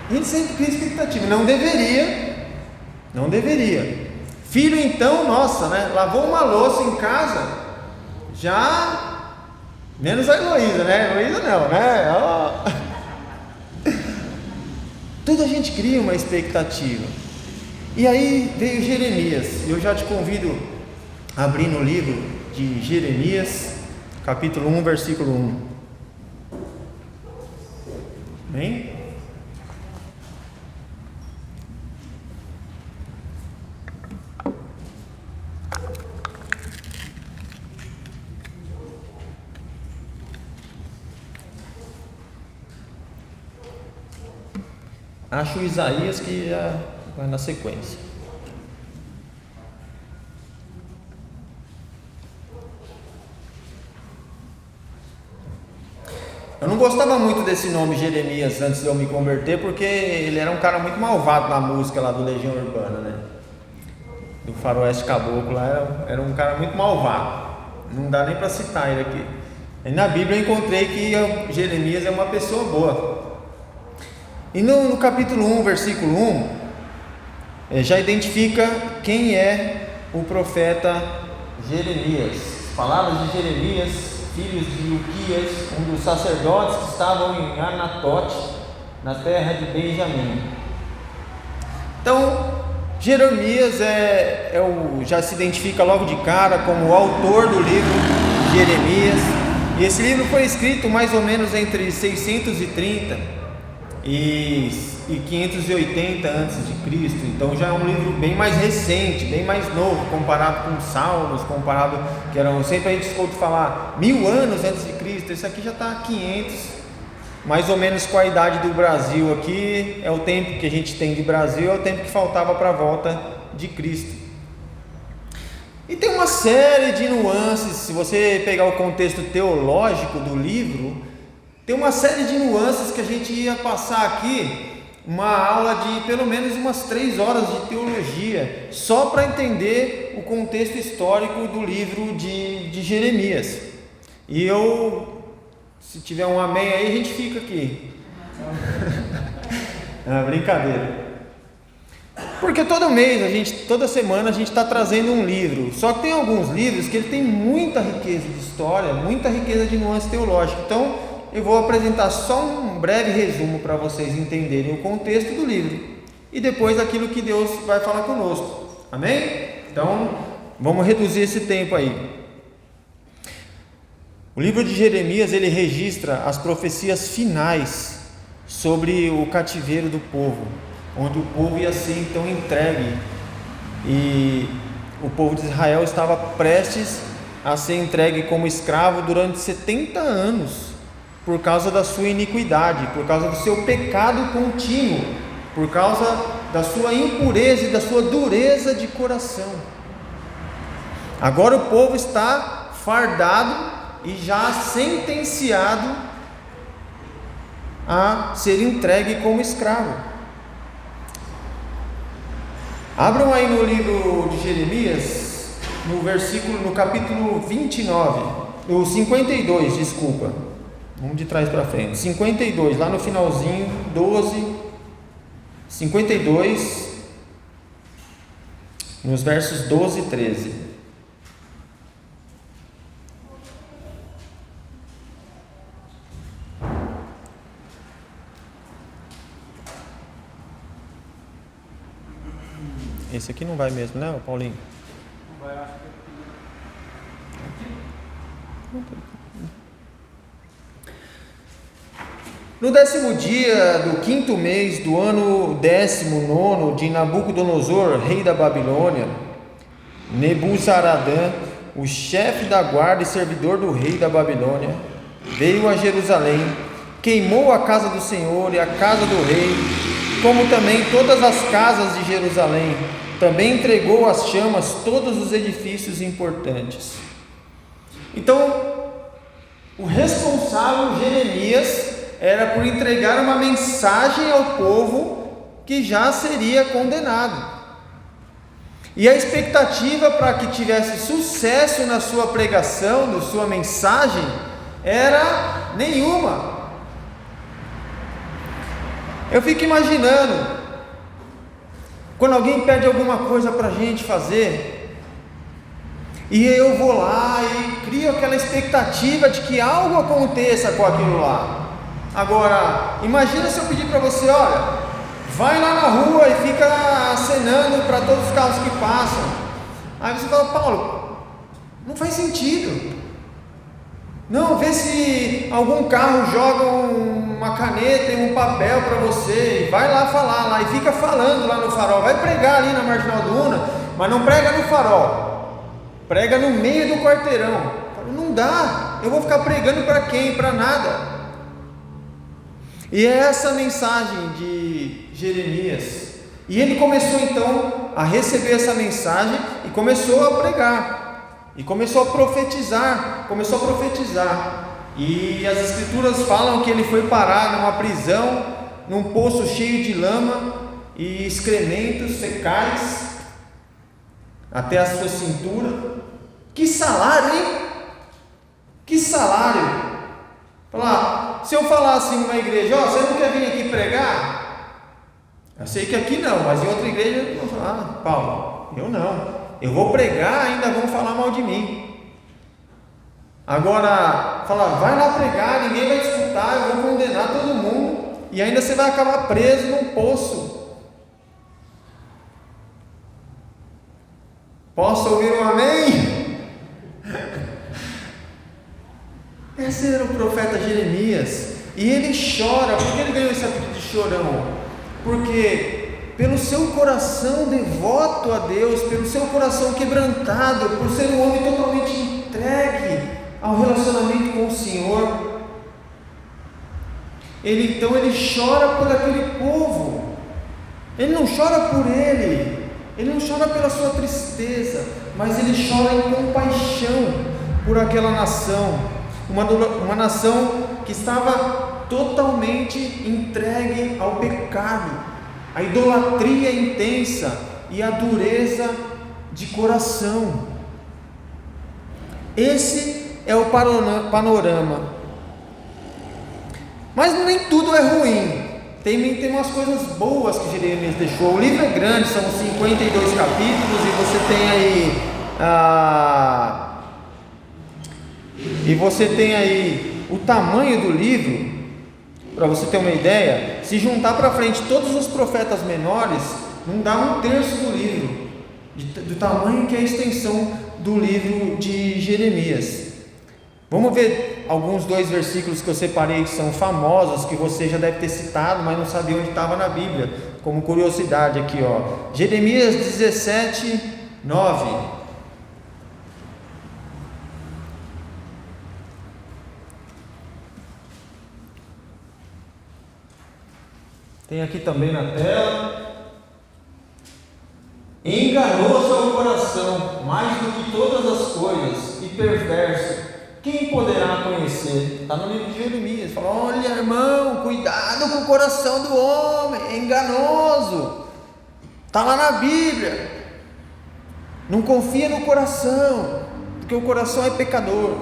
a gente sempre cria expectativa, não deveria. Filho então, nossa, né, lavou uma louça em casa, já... Menos a Heloísa, né? Heloísa não, né? Toda a gente cria uma expectativa. E aí veio Jeremias. Eu já te convido a abrir no livro de Jeremias, capítulo 1, versículo 1. Bem? Acho o Isaías que já vai na sequência. Eu não gostava muito desse nome Jeremias antes de eu me converter, porque ele era um cara muito malvado na música lá do Legião Urbana, né? Do Faroeste Caboclo lá, era um cara muito malvado. Não dá nem para citar ele aqui. E na Bíblia eu encontrei que Jeremias é uma pessoa boa. E no capítulo 1, versículo 1, já identifica quem é o profeta Jeremias. Palavras de Jeremias, filhos de Ilquias, um dos sacerdotes que estavam em Anatote, na terra de Benjamim. Então, Jeremias já se identifica logo de cara como o autor do livro de Jeremias. E esse livro foi escrito mais ou menos entre 630 e 580 a.C., então já é um livro bem mais recente, bem mais novo, comparado com Salmos, sempre a gente escuta falar 1000 anos antes de Cristo, esse aqui já está 500, mais ou menos com a idade do Brasil aqui, é o tempo que a gente tem de Brasil, é o tempo que faltava para a volta de Cristo. E tem uma série de nuances, se você pegar o contexto teológico do livro, tem uma série de nuances que a gente ia passar aqui, uma aula de pelo menos umas 3 horas de teologia, só para entender o contexto histórico do livro de Jeremias. E se tiver um amém aí, a gente fica aqui. Brincadeira. Porque toda semana a gente está trazendo um livro, só que tem alguns livros que ele tem muita riqueza de história, muita riqueza de nuance teológica. Então, eu vou apresentar só um breve resumo para vocês entenderem o contexto do livro e depois aquilo que Deus vai falar conosco. Amém? Então, vamos reduzir esse tempo aí. O livro de Jeremias, ele registra as profecias finais sobre o cativeiro do povo, onde o povo ia ser então entregue, e o povo de Israel estava prestes a ser entregue como escravo durante 70 anos, por causa da sua iniquidade, por causa do seu pecado contínuo, por causa da sua impureza e da sua dureza de coração. Agora o povo está fardado e já sentenciado a ser entregue como escravo. Abram aí no livro de Jeremias, no capítulo 29, no 52, desculpa. Vamos de trás para frente. 52, lá no finalzinho, 12, 52, nos versos 12 e 13. Esse aqui não vai mesmo, né, Paulinho? Não vai, acho que... No 10º dia do 5º mês do ano 19º de Nabucodonosor, rei da Babilônia, Nebuzaradã, o chefe da guarda e servidor do rei da Babilônia, veio a Jerusalém, queimou a casa do Senhor e a casa do rei, como também todas as casas de Jerusalém. Também entregou às chamas todos os edifícios importantes. Então, o responsável, Jeremias, era por entregar uma mensagem ao povo que já seria condenado. E a expectativa para que tivesse sucesso na sua pregação, na sua mensagem, era nenhuma. Eu fico imaginando, quando alguém pede alguma coisa para a gente fazer, e eu vou lá e crio aquela expectativa de que algo aconteça com aquilo lá. Agora, imagina se eu pedir para você, olha, vai lá na rua e fica acenando para todos os carros que passam. Aí você fala, Paulo, não faz sentido. Não, vê se algum carro joga uma caneta e um papel para você, e vai lá falar lá, e fica falando lá no farol, vai pregar ali na Marginal do Una, mas não prega no farol, prega no meio do quarteirão. Não dá, eu vou ficar pregando para quem? Para nada. E é essa a mensagem de Jeremias, e ele começou então a receber essa mensagem, e começou a pregar, e começou a profetizar, e as escrituras falam que ele foi parar numa prisão, num poço cheio de lama e excrementos fecais, até a sua cintura. Que salário, hein? Que salário! Falar, se eu falar assim numa igreja, você não quer vir aqui pregar? Eu sei que aqui não, mas em outra igreja eu vou falar, Paulo, eu não. Eu vou pregar, ainda vão falar mal de mim. Agora, falar, vai lá pregar, ninguém vai te escutar, eu vou condenar todo mundo, e ainda você vai acabar preso num poço. Posso ouvir um amém? Esse era o profeta Jeremias, e ele chora. Por que ele ganhou esse apelido de chorão? Porque pelo seu coração devoto a Deus, pelo seu coração quebrantado, por ser um homem totalmente entregue ao relacionamento com o Senhor, ele chora por aquele povo. Ele não chora por ele não chora pela sua tristeza, mas ele chora em compaixão por aquela nação, uma nação que estava totalmente entregue ao pecado, a idolatria intensa e a dureza de coração. Esse é o panorama. Mas nem tudo é ruim. Tem umas coisas boas que Jeremias deixou. O livro é grande, são 52 capítulos, e você tem aí o tamanho do livro. Para você ter uma ideia, se juntar para frente todos os profetas menores, não dá 1/3 do livro, do tamanho que é a extensão do livro de Jeremias. Vamos ver alguns 2 versículos que eu separei, que são famosos, que você já deve ter citado, mas não sabia onde estava na Bíblia, como curiosidade aqui, ó. Jeremias 17, 9. Tem aqui também na tela. Enganoso é o coração, mais do que todas as coisas, e perverso, quem poderá conhecer? Está no livro de Jeremias. Fala, olha, irmão, cuidado com o coração do homem, é enganoso. Está lá na Bíblia. Não confia no coração, porque o coração é pecador.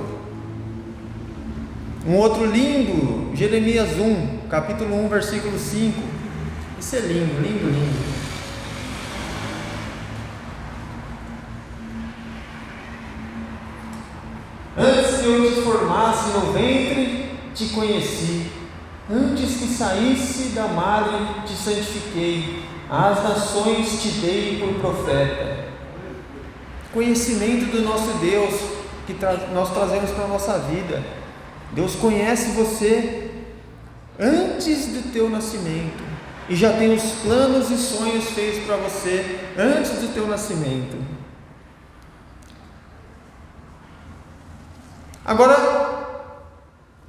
Um outro lindo, Jeremias 1, capítulo 1, versículo 5. Isso é lindo, lindo, lindo. Antes que eu te formasse no ventre, te conheci. Antes que saísse da madre, te santifiquei. Às nações te dei por profeta. Conhecimento do nosso Deus que nós trazemos para a nossa vida. Deus conhece você antes do teu nascimento e já tem os planos e sonhos feitos para você antes do teu nascimento. Agora,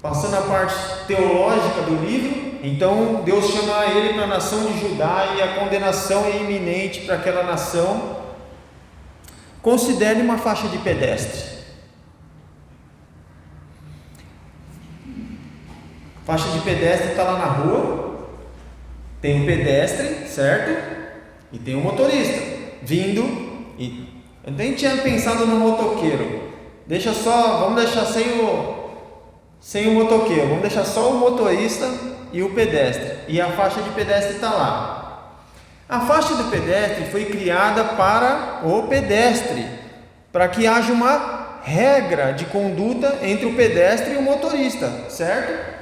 passando a parte teológica do livro, então Deus chama ele para a nação de Judá e a condenação é iminente para aquela nação. Considere uma faixa de pedestre. Faixa de pedestre está lá na rua, tem um pedestre, certo? E tem um motorista vindo, e eu nem tinha pensado no motoqueiro. Vamos deixar sem o motoqueiro, vamos deixar só o motorista e o pedestre, e a faixa de pedestre está lá. A faixa do pedestre foi criada para o pedestre, para que haja uma regra de conduta entre o pedestre e o motorista, certo?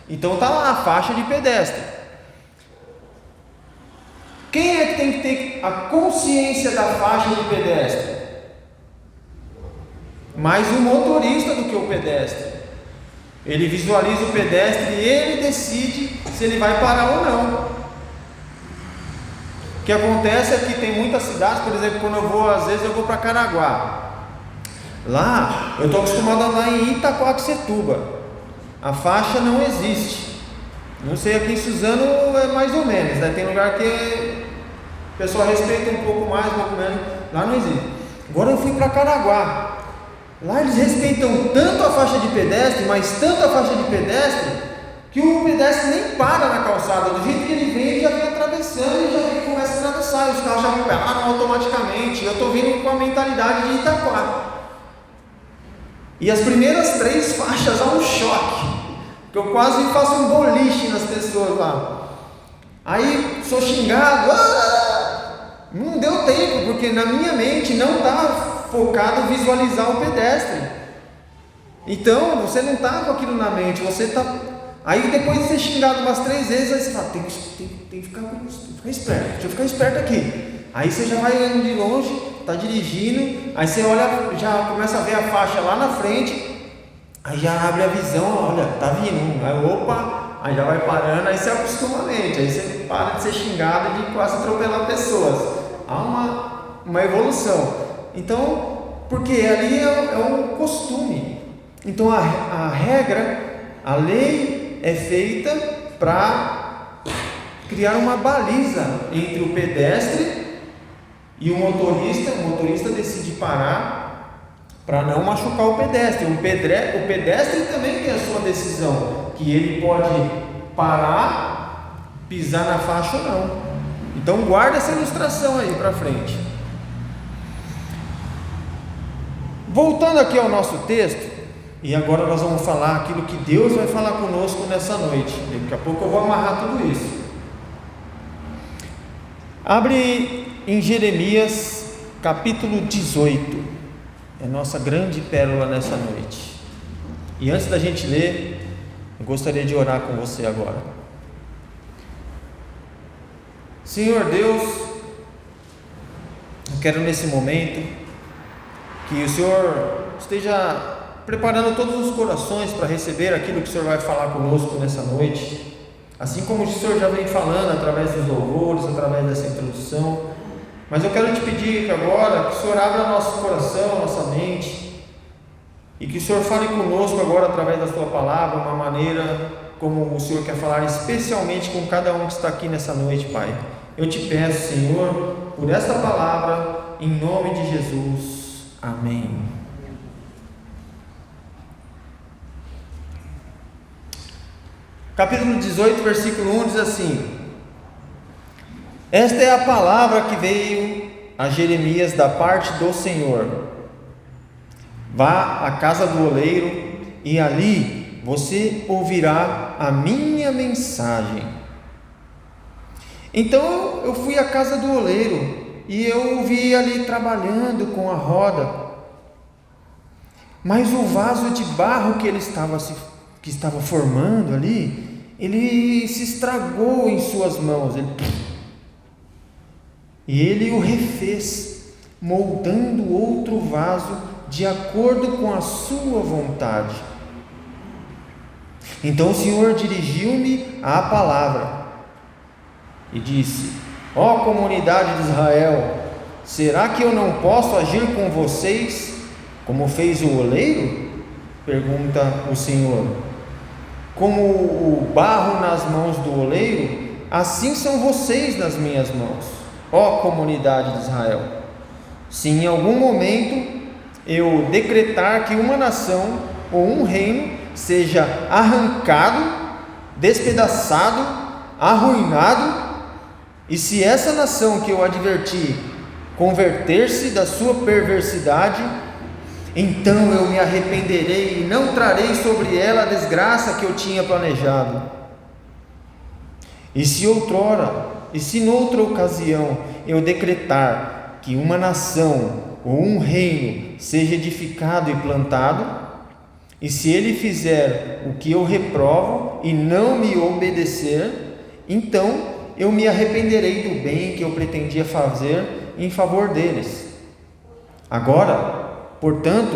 Então está lá a faixa de pedestre. Quem é que tem que ter a consciência da faixa de pedestre? Mais o motorista do que o pedestre. Ele visualiza o pedestre e ele decide se ele vai parar ou não. O que acontece é que tem muitas cidades, por exemplo, quando às vezes eu vou para Caraguá. Lá, eu estou acostumado a andar em Itaquaquecetuba. A faixa não existe. Não sei, aqui em Suzano é mais ou menos, né? Tem lugar que o pessoal respeita um pouco mais, um pouco menos. Lá não existe. Agora eu fui para Caraguá. Lá eles respeitam tanto a faixa de pedestre, mas tanto a faixa de pedestre, que o pedestre nem para na calçada. Do jeito que ele vem, ele já vem atravessando e já começa a atravessar. Os carros já param automaticamente. Eu estou vindo com a mentalidade de Itaquá. E as primeiras 3 faixas há um choque, que eu quase faço um boliche nas pessoas lá. Aí sou xingado, não deu tempo, porque na minha mente não está focado em visualizar o pedestre. Então você não está com aquilo na mente, você está. Aí depois de ser xingado umas 3 vezes, aí você fala, tem que ficar esperto, deixa eu ficar esperto aqui. Aí você já vai indo de longe, está dirigindo, aí você olha, já começa a ver a faixa lá na frente, aí já abre a visão, olha, tá vindo, aí opa, aí já vai parando, aí você acostuma a mente, aí você para de ser xingado e de quase atropelar pessoas. Há uma evolução. Então, porque ali é um costume. Então a regra, a lei é feita para criar uma baliza entre o pedestre e o motorista decide parar para não machucar o pedestre. O pedestre também tem a sua decisão, que ele pode parar, pisar na faixa ou não. Então guarda essa ilustração aí para frente. Voltando aqui ao nosso texto, e agora nós vamos falar aquilo que Deus vai falar conosco nessa noite. Daqui a pouco eu vou amarrar tudo isso. Abre em Jeremias capítulo 18, é a nossa grande pérola nessa noite. E antes da gente ler, eu gostaria de orar com você agora. Senhor Deus, eu quero nesse momento que o Senhor esteja preparando todos os corações para receber aquilo que o Senhor vai falar conosco nessa noite, assim como o Senhor já vem falando através dos louvores, através dessa introdução. Mas eu quero te pedir que agora que o Senhor abra nosso coração, nossa mente, e que o Senhor fale conosco agora através da Sua palavra, uma maneira como o Senhor quer falar especialmente com cada um que está aqui nessa noite, Pai. Eu te peço, Senhor, por esta palavra, em nome de Jesus. Amém. Capítulo 18, versículo 1 diz assim: Esta é a palavra que veio a Jeremias da parte do Senhor. Vá à casa do oleiro e ali você ouvirá a minha mensagem. Então eu fui à casa do oleiro e eu o vi ali trabalhando com a roda. Mas o vaso de barro que ele estava formando ali, ele se estragou em suas mãos. E ele o refez, moldando outro vaso de acordo com a sua vontade. Então o Senhor dirigiu-me à palavra e disse: ó comunidade de Israel, será que eu não posso agir com vocês como fez o oleiro? Pergunta o Senhor. Como o barro nas mãos do oleiro, assim são vocês nas minhas mãos, ó comunidade de Israel. Se em algum momento eu decretar que uma nação ou um reino seja arrancado, despedaçado, arruinado, e se essa nação que eu adverti converter-se da sua perversidade, então eu me arrependerei e não trarei sobre ela a desgraça que eu tinha planejado. E se noutra ocasião eu decretar que uma nação ou um reino seja edificado e plantado, e se ele fizer o que eu reprovo e não me obedecer, então eu me arrependerei do bem que eu pretendia fazer em favor deles. Agora, portanto,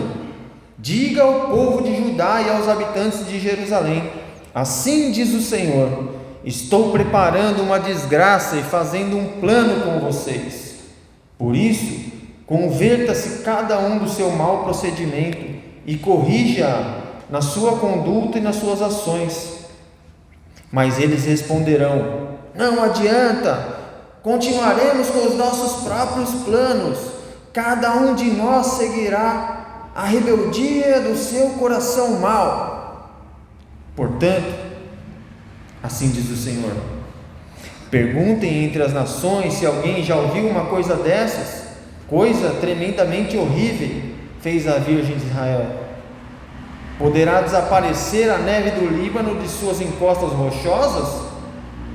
diga ao povo de Judá e aos habitantes de Jerusalém: assim diz o Senhor, estou preparando uma desgraça e fazendo um plano com vocês. Por isso, converta-se cada um do seu mau procedimento e corrija na sua conduta e nas suas ações. Mas eles responderão: não adianta, continuaremos com os nossos próprios planos, cada um de nós seguirá a rebeldia do seu coração mau. Portanto, assim diz o Senhor, perguntem entre as nações se alguém já ouviu uma coisa dessas, coisa tremendamente horrível fez a Virgem de Israel. Poderá desaparecer a neve do Líbano de suas encostas rochosas?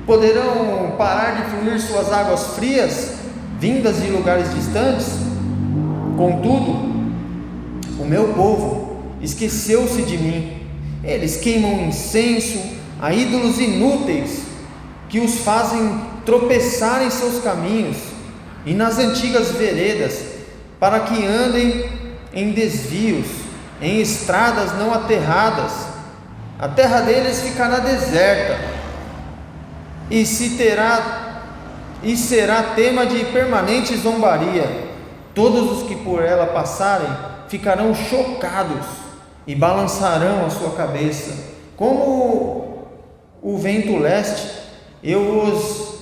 Poderão parar de fluir suas águas frias, vindas de lugares distantes? Contudo, o meu povo esqueceu-se de mim. Eles queimam incenso a ídolos inúteis, que os fazem tropeçar em seus caminhos e nas antigas veredas, para que andem em desvios, em estradas não aterradas. A terra deles ficará deserta e será tema de permanente zombaria. Todos os que por ela passarem ficarão chocados e balançarão a sua cabeça. Como o vento leste, eu os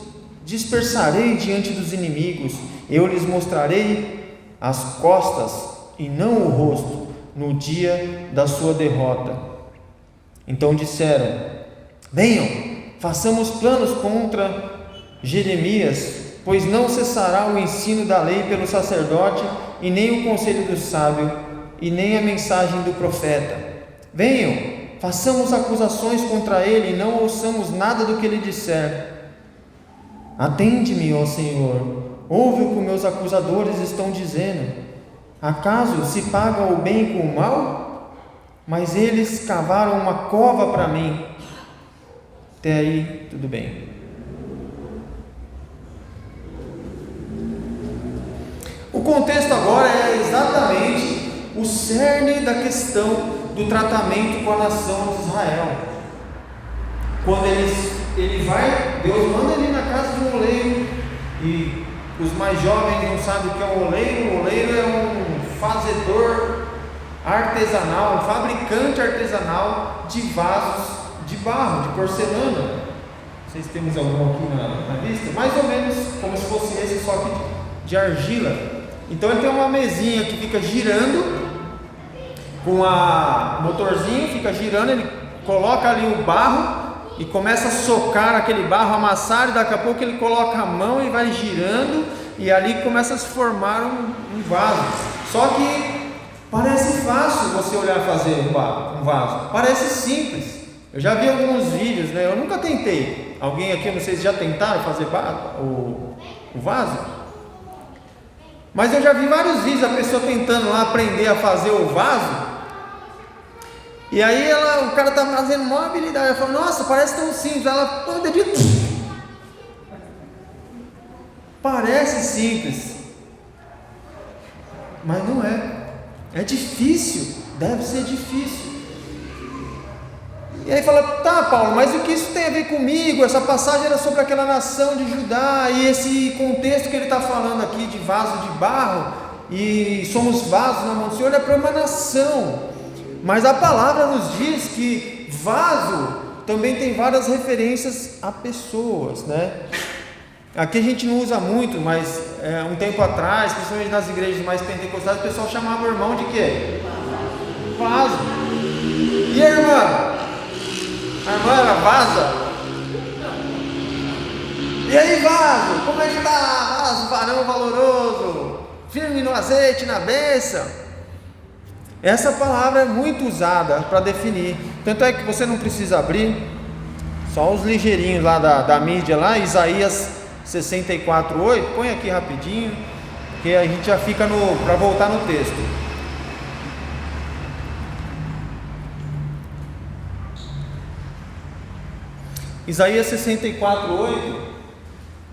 dispersarei diante dos inimigos. Eu lhes mostrarei as costas e não o rosto no dia da sua derrota. Então disseram: venham, façamos planos contra Jeremias, pois não cessará o ensino da lei pelo sacerdote, e nem o conselho do sábio, e nem a mensagem do profeta. Venham, façamos acusações contra ele, e não ouçamos nada do que ele disser. Atende-me, ó Senhor, ouve o que meus acusadores estão dizendo. Acaso se paga o bem com o mal? Mas eles cavaram uma cova para mim. Até aí, tudo bem. O contexto agora é exatamente o cerne da questão do tratamento com a nação de Israel. Quando Deus manda ele na casa de um oleiro, e os mais jovens não sabem o que é um oleiro. O oleiro é um fazedor artesanal, um fabricante artesanal de vasos de barro, de porcelana. Vocês temos algum aqui na vista? Mais ou menos como se fosse esse, só que de argila. Então ele tem uma mesinha que fica girando, com a motorzinho, fica girando, ele coloca ali o barro e começa a socar aquele barro, amassar, e daqui a pouco ele coloca a mão e vai girando, e ali começa a se formar um vaso. Só que parece fácil você olhar fazer um vaso, parece simples. Eu já vi alguns vídeos, né? Eu nunca tentei. Alguém aqui, não sei se já tentaram fazer o vaso? Mas eu já vi vários vídeos, a pessoa tentando lá aprender a fazer o vaso. E aí o cara tá fazendo uma habilidade. Ela fala, nossa, parece tão simples. Ela põe o dedinho. Parece simples, mas não é. É difícil, deve ser difícil. E aí fala, tá, Paulo, mas o que isso tem a ver comigo? Essa passagem era sobre aquela nação de Judá, e esse contexto que ele está falando aqui de vaso de barro, e somos vasos na mão do Senhor, é para uma nação. Mas a palavra nos diz que vaso também tem várias referências a pessoas, né? Aqui a gente não usa muito, mas um tempo atrás, principalmente nas igrejas mais pentecostais, o pessoal chamava o irmão de quê? Vaso. E a irmã? A irmã era vaza? E aí, vaso? Como é que tá? Vaso, varão valoroso, firme no azeite, na bênção. Essa palavra é muito usada para definir. Tanto é que você não precisa abrir, só os ligeirinhos lá da mídia lá, Isaías 64:8, põe aqui rapidinho, que a gente já fica para voltar no texto. Isaías 64:8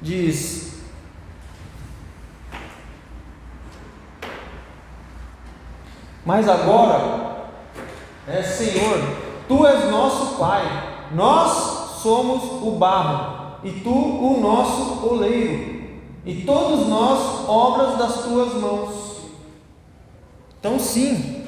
diz: mas agora, Senhor, Tu és nosso Pai, nós somos o barro, e Tu o nosso oleiro, e todos nós obras das Tuas mãos. Então sim,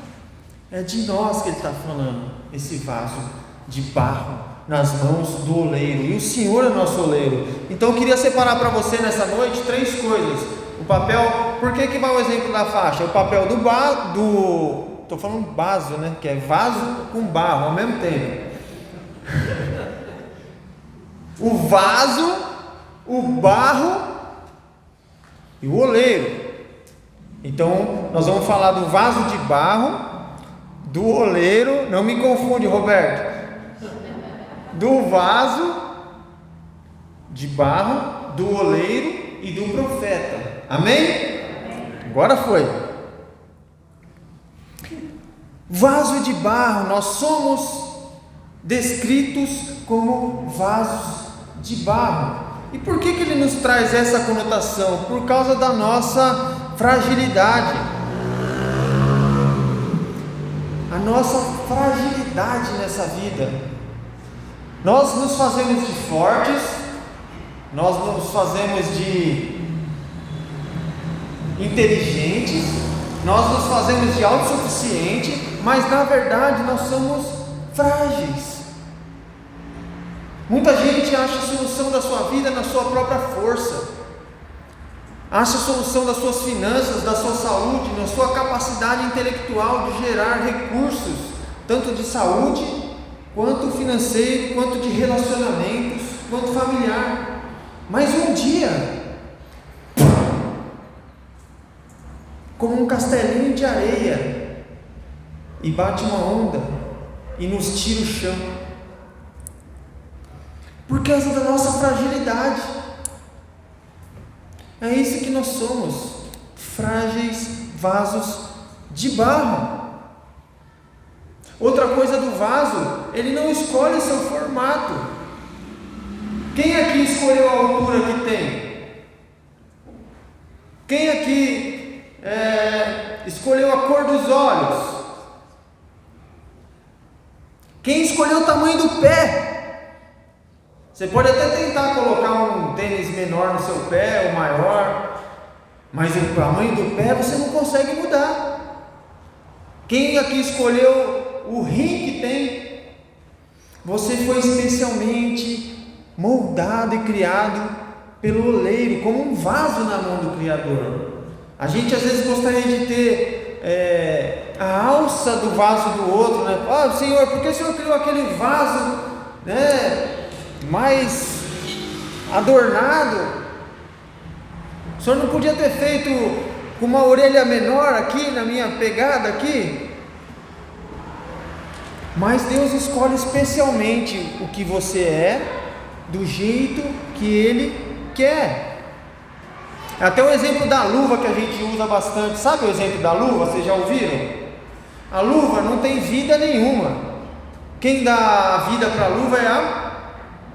é de nós que ele está falando, esse vaso de barro nas mãos do oleiro, e o Senhor é nosso oleiro. Então eu queria separar para você nessa noite 3 coisas. O papel, por que vai o exemplo da faixa? O papel estou falando vaso, né? Que é vaso com barro ao mesmo tempo. O vaso, o barro e o oleiro. Então nós vamos falar do vaso de barro, do oleiro, não me confunde, Roberto, do vaso de barro, do oleiro e do profeta. Amém? Agora foi. Vaso de barro, nós somos descritos como vasos de barro. E por que ele nos traz essa conotação? Por causa da nossa fragilidade. A nossa fragilidade nessa vida. Nós nos fazemos de fortes, nós nos fazemos de inteligentes, nós nos fazemos de autossuficiente, mas na verdade nós somos frágeis. Muita gente acha a solução da sua vida na sua própria força, acha a solução das suas finanças, da sua saúde, na sua capacidade intelectual de gerar recursos, tanto de saúde, quanto financeiro, quanto de relacionamentos, quanto familiar. Mas um dia, como um castelinho de areia, e bate uma onda e nos tira o chão, por causa da nossa fragilidade. É isso que nós somos, frágeis vasos de barro. Outra coisa do vaso, ele não escolhe o seu formato. Quem aqui escolheu a altura que tem? Quem aqui escolheu a cor dos olhos? Quem escolheu o tamanho do pé? Você pode até tentar colocar um tênis menor no seu pé ou maior, mas o tamanho do pé você não consegue mudar. Quem aqui escolheu o rim que tem? Você foi especialmente moldado e criado pelo oleiro, como um vaso na mão do Criador. A gente às vezes gostaria de ter a alça do vaso do outro, né? Senhor, por que o Senhor criou aquele vaso, né, mais adornado. O senhor não podia ter feito com uma orelha menor aqui, na minha pegada aqui? Mas Deus escolhe especialmente o que você é, do jeito que Ele quer. Até o exemplo da luva que a gente usa bastante. Sabe o exemplo da luva? Vocês já ouviram? A luva não tem vida nenhuma. Quem dá a vida para a luva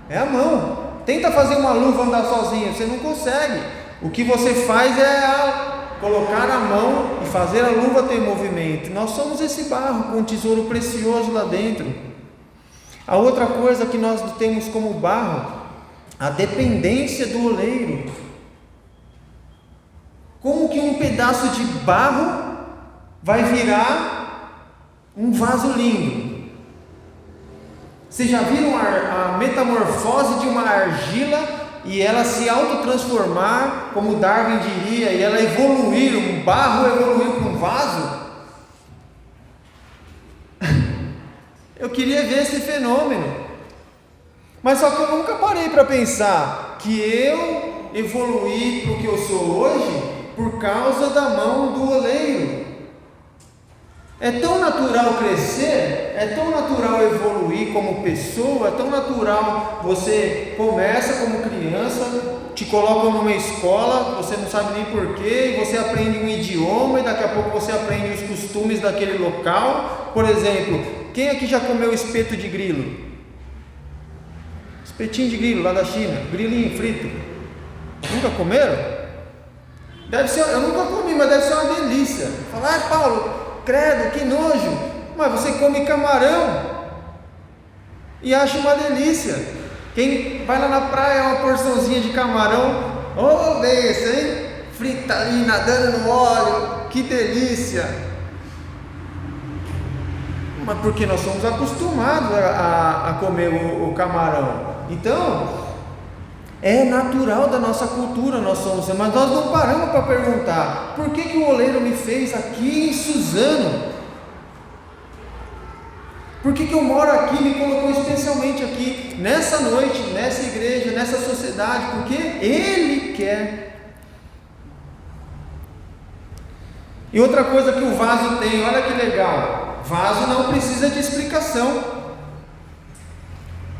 é a mão. Tenta fazer uma luva andar sozinha, você não consegue. O que você faz é colocar a mão e fazer a luva ter movimento. Nós somos esse barro com um tesouro precioso lá dentro. A outra coisa que nós temos como barro, a dependência do oleiro. Como que um pedaço de barro vai virar um vaso lindo? Vocês já viram a metamorfose de uma argila e ela se autotransformar, como Darwin diria, e ela evoluir, um barro evoluir para um vaso? Eu queria ver esse fenômeno, mas só que eu nunca parei para pensar que eu evoluí para o que eu sou hoje por causa da mão do oleiro. É tão natural crescer, é tão natural evoluir como pessoa, é tão natural. Você começa como criança, te colocam numa escola, você não sabe nem porquê, e você aprende um idioma, e daqui a pouco você aprende os costumes daquele local. Por exemplo, quem aqui já comeu espeto de grilo? Espetinho de grilo lá da China, grilinho frito. Nunca comeram? Deve ser, eu nunca comi, mas deve ser uma delícia. Falar, Paulo, credo, que nojo. Mas você come camarão e acha uma delícia. Quem vai lá na praia, uma porçãozinha de camarão, oh, delícia, hein? Frita ali, nadando no óleo, que delícia. Mas porque nós somos acostumados a comer o camarão. Então, é natural da nossa cultura, nós somos, mas nós não paramos para perguntar: por que o oleiro me fez aqui em Suzano? Por que eu moro aqui, me colocou especialmente aqui, nessa noite, nessa igreja, nessa sociedade? Porque Ele quer. E outra coisa que o vaso tem, olha que legal: vaso não precisa de explicação.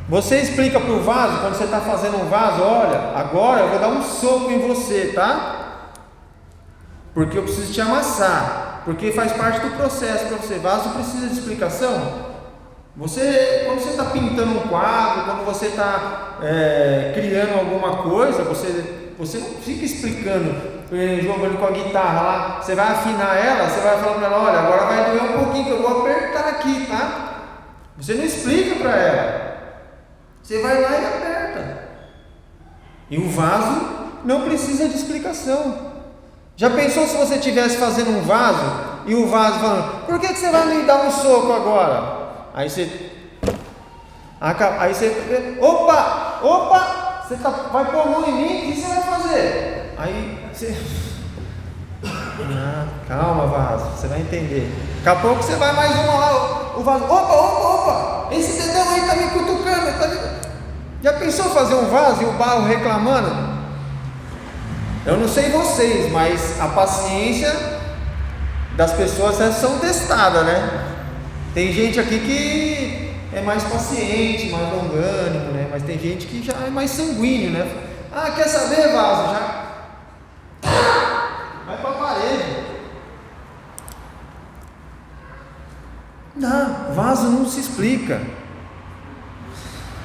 Você explica para o vaso, quando você está fazendo um vaso: olha, agora eu vou dar um soco em você, tá? Porque eu preciso te amassar, porque faz parte do processo para você. Vaso precisa de explicação. Quando você está pintando um quadro, quando você está criando alguma coisa, você não fica explicando, jogando com a guitarra lá. Você vai afinar ela, você vai falar para ela: olha, agora vai doer um pouquinho, que eu vou apertar aqui, tá? Você não explica para ela. Você vai lá e aperta. E o vaso não precisa de explicação. Já pensou se você estivesse fazendo um vaso e o vaso falando: por que você vai me dar um soco agora? Aí você opa, você vai pôr a mão em mim, o que você vai fazer? Aí você calma, vaso, você vai entender. Daqui a pouco você vai mais uma lá, o vaso, opa, esse dedão aí está me cutucando, Já pensou fazer um vaso e o barro reclamando? Eu não sei vocês, mas a paciência das pessoas são testadas, né? Tem gente aqui que é mais paciente, mais longânimo, né? Mas tem gente que já é mais sanguíneo, né? Ah, quer saber, vaso? Já vai para a parede. Não, vaso não se explica.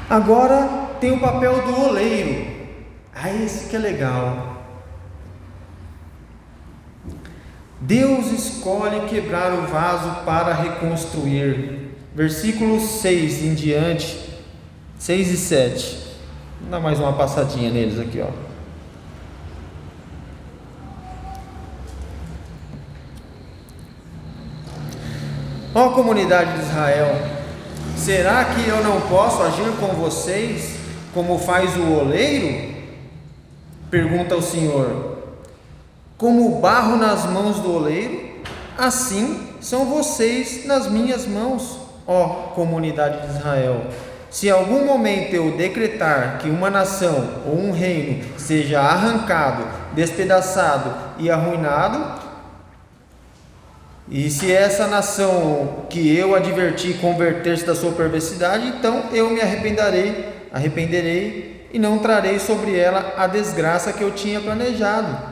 Agora tem o papel do oleiro. Esse que é legal. Deus escolhe quebrar o vaso para reconstruir. Versículos 6 em diante, 6 e 7. Vou dar mais uma passadinha neles aqui, ó. Ó comunidade de Israel, será que eu não posso agir com vocês como faz o oleiro? Pergunta o Senhor. Como barro nas mãos do oleiro, assim são vocês nas minhas mãos, ó comunidade de Israel. Se em algum momento eu decretar que uma nação ou um reino seja arrancado, despedaçado e arruinado, e se essa nação que eu adverti converter-se da sua perversidade, então eu me arrependerei e não trarei sobre ela a desgraça que eu tinha planejado.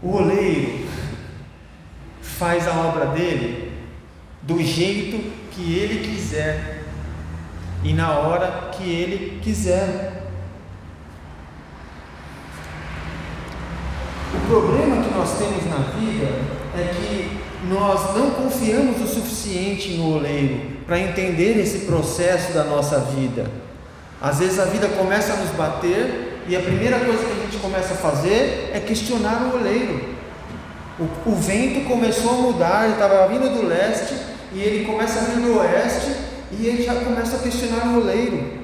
O oleiro faz a obra dele do jeito que ele quiser e na hora que ele quiser. O problema que nós temos na vida é que nós não confiamos o suficiente no oleiro para entender esse processo da nossa vida. Às vezes a vida começa a nos bater e a primeira coisa que a gente começa a fazer é questionar o oleiro. O vento começou a mudar, ele estava vindo do leste e ele começa a vir do oeste e ele já começa a questionar o oleiro.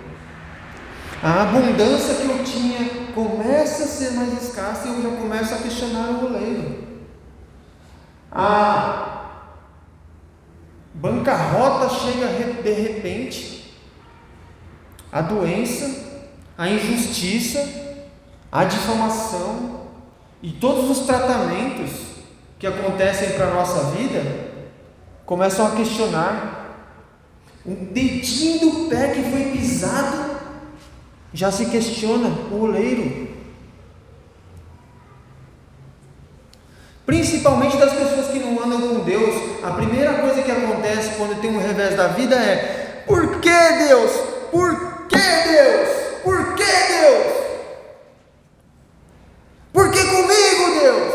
A abundância que eu tinha começa a ser mais escassa e eu já começo a questionar o oleiro. A bancarrota chega de repente, a doença, a injustiça, a difamação e todos os tratamentos que acontecem para a nossa vida começam a questionar. Um dedinho do pé que foi pisado já se questiona o oleiro. Principalmente das pessoas que não andam com Deus, a primeira coisa que acontece quando tem um revés da vida é: por que Deus? Por que Deus? Por que Deus? Por que comigo, Deus?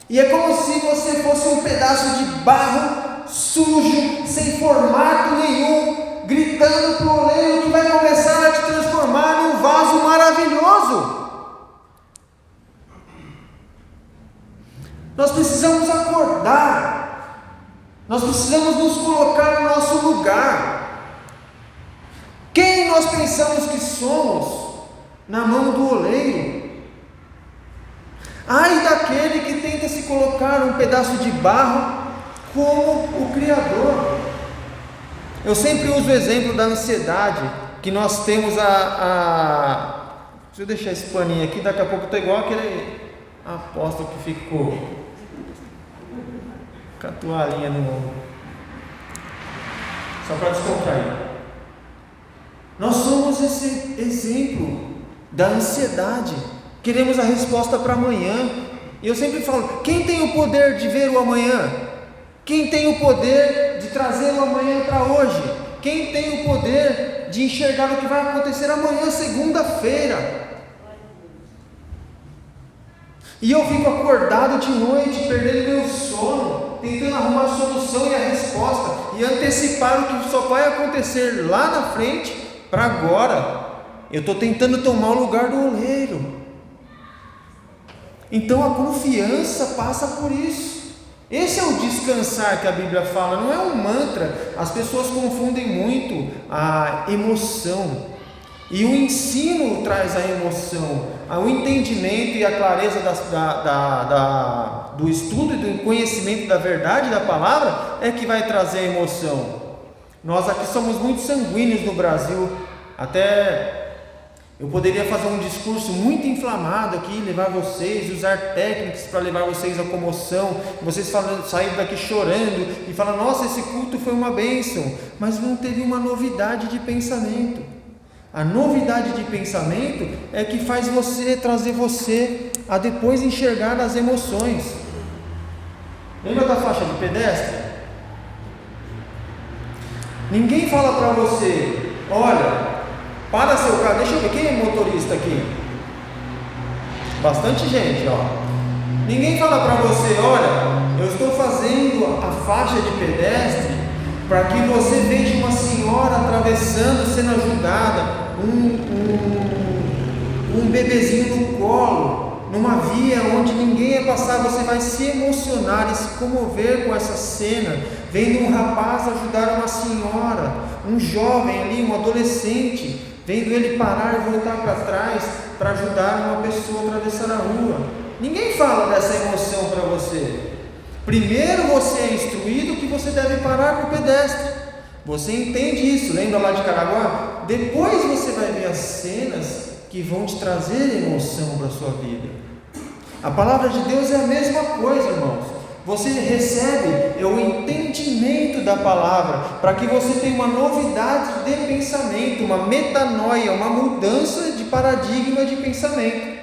E é como se você fosse um pedaço de barro sujo, sem formato nenhum, gritando para o oleiro que vai começar a te transformar num vaso maravilhoso. Nós precisamos acordar, nós precisamos nos colocar no nosso lugar. Quem nós pensamos que somos na mão do oleiro? Ai daquele que tenta se colocar um pedaço de barro como o Criador. Eu sempre uso o exemplo da ansiedade, que nós temos deixa eu deixar esse paninho aqui, daqui a pouco eu estou igual aquele apóstolo que ficou com a toalhinha no ombro, só para descontrair. Nós somos esse exemplo da ansiedade. Queremos a resposta para amanhã. E eu sempre falo: quem tem o poder de ver o amanhã? Quem tem o poder de trazer o amanhã para hoje? Quem tem o poder de enxergar o que vai acontecer amanhã, segunda-feira? E eu fico acordado de noite, perdendo meu sono, tentando arrumar a solução e a resposta, e antecipar o que só vai acontecer lá na frente, para agora. Eu estou tentando tomar o lugar do oleiro. Então a confiança passa por isso. Esse é o descansar que a Bíblia fala, não é um mantra. As pessoas confundem muito a emoção, e o ensino traz a emoção. O entendimento e a clareza do estudo e do conhecimento da verdade da palavra é que vai trazer a emoção. Nós aqui somos muito sanguíneos no Brasil. Até eu poderia fazer um discurso muito inflamado aqui, levar vocês, usar técnicas para levar vocês à comoção, vocês saírem daqui chorando e falar: nossa, esse culto foi uma bênção, mas não teve uma novidade de pensamento. A novidade de pensamento é que faz trazer você a depois enxergar as emoções. Lembra da faixa de pedestre? Ninguém fala para você: olha, para seu carro. Deixa eu ver, quem é motorista aqui? Bastante gente, ó. Ninguém fala para você: olha, eu estou fazendo a faixa de pedestre para que você veja uma senhora atravessando, sendo ajudada, um bebezinho no colo, numa via onde ninguém ia passar. Você vai se emocionar e se comover com essa cena, vendo um rapaz ajudar uma senhora, um jovem ali, um adolescente, vendo ele parar e voltar para trás para ajudar uma pessoa a atravessar a rua. Ninguém fala dessa emoção para você. Primeiro você é instruído que você deve parar para o pedestre. Você entende isso, lembra lá de Caraguá? Depois você vai ver as cenas que vão te trazer emoção para a sua vida. A palavra de Deus é a mesma coisa, irmãos. Você recebe o entendimento da palavra, para que você tenha uma novidade de pensamento, uma metanoia, uma mudança de paradigma de pensamento.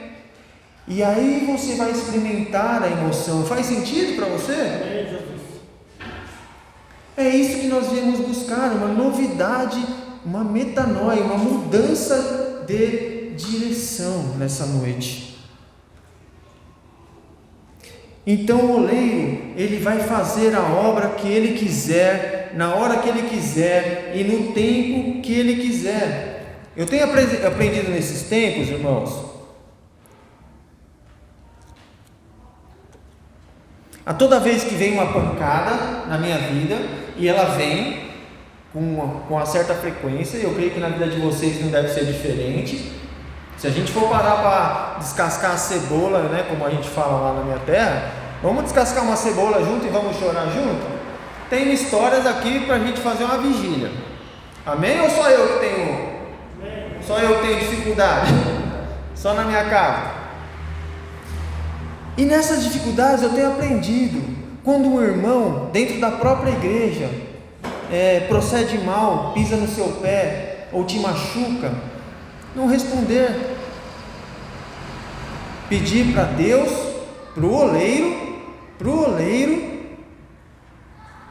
E aí você vai experimentar a emoção. Faz sentido para você? É isso que nós viemos buscar, uma novidade, uma metanoia, uma mudança de direção nessa noite. Então o oleiro, ele vai fazer a obra que ele quiser, na hora que ele quiser e no tempo que ele quiser. Eu tenho aprendido nesses tempos, irmãos, a toda vez que vem uma pancada na minha vida, e ela vem com uma certa frequência, eu creio que na vida de vocês não deve ser diferente. Se a gente for parar para descascar a cebola, né, como a gente fala lá na minha terra, vamos descascar uma cebola junto e vamos chorar junto? Tem histórias aqui para a gente fazer uma vigília. Amém? Ou só eu que tenho dificuldade? Só na minha casa? E nessas dificuldades eu tenho aprendido, quando um irmão dentro da própria igreja procede mal, pisa no seu pé ou te machuca, não responder, pedir para Deus, para o oleiro,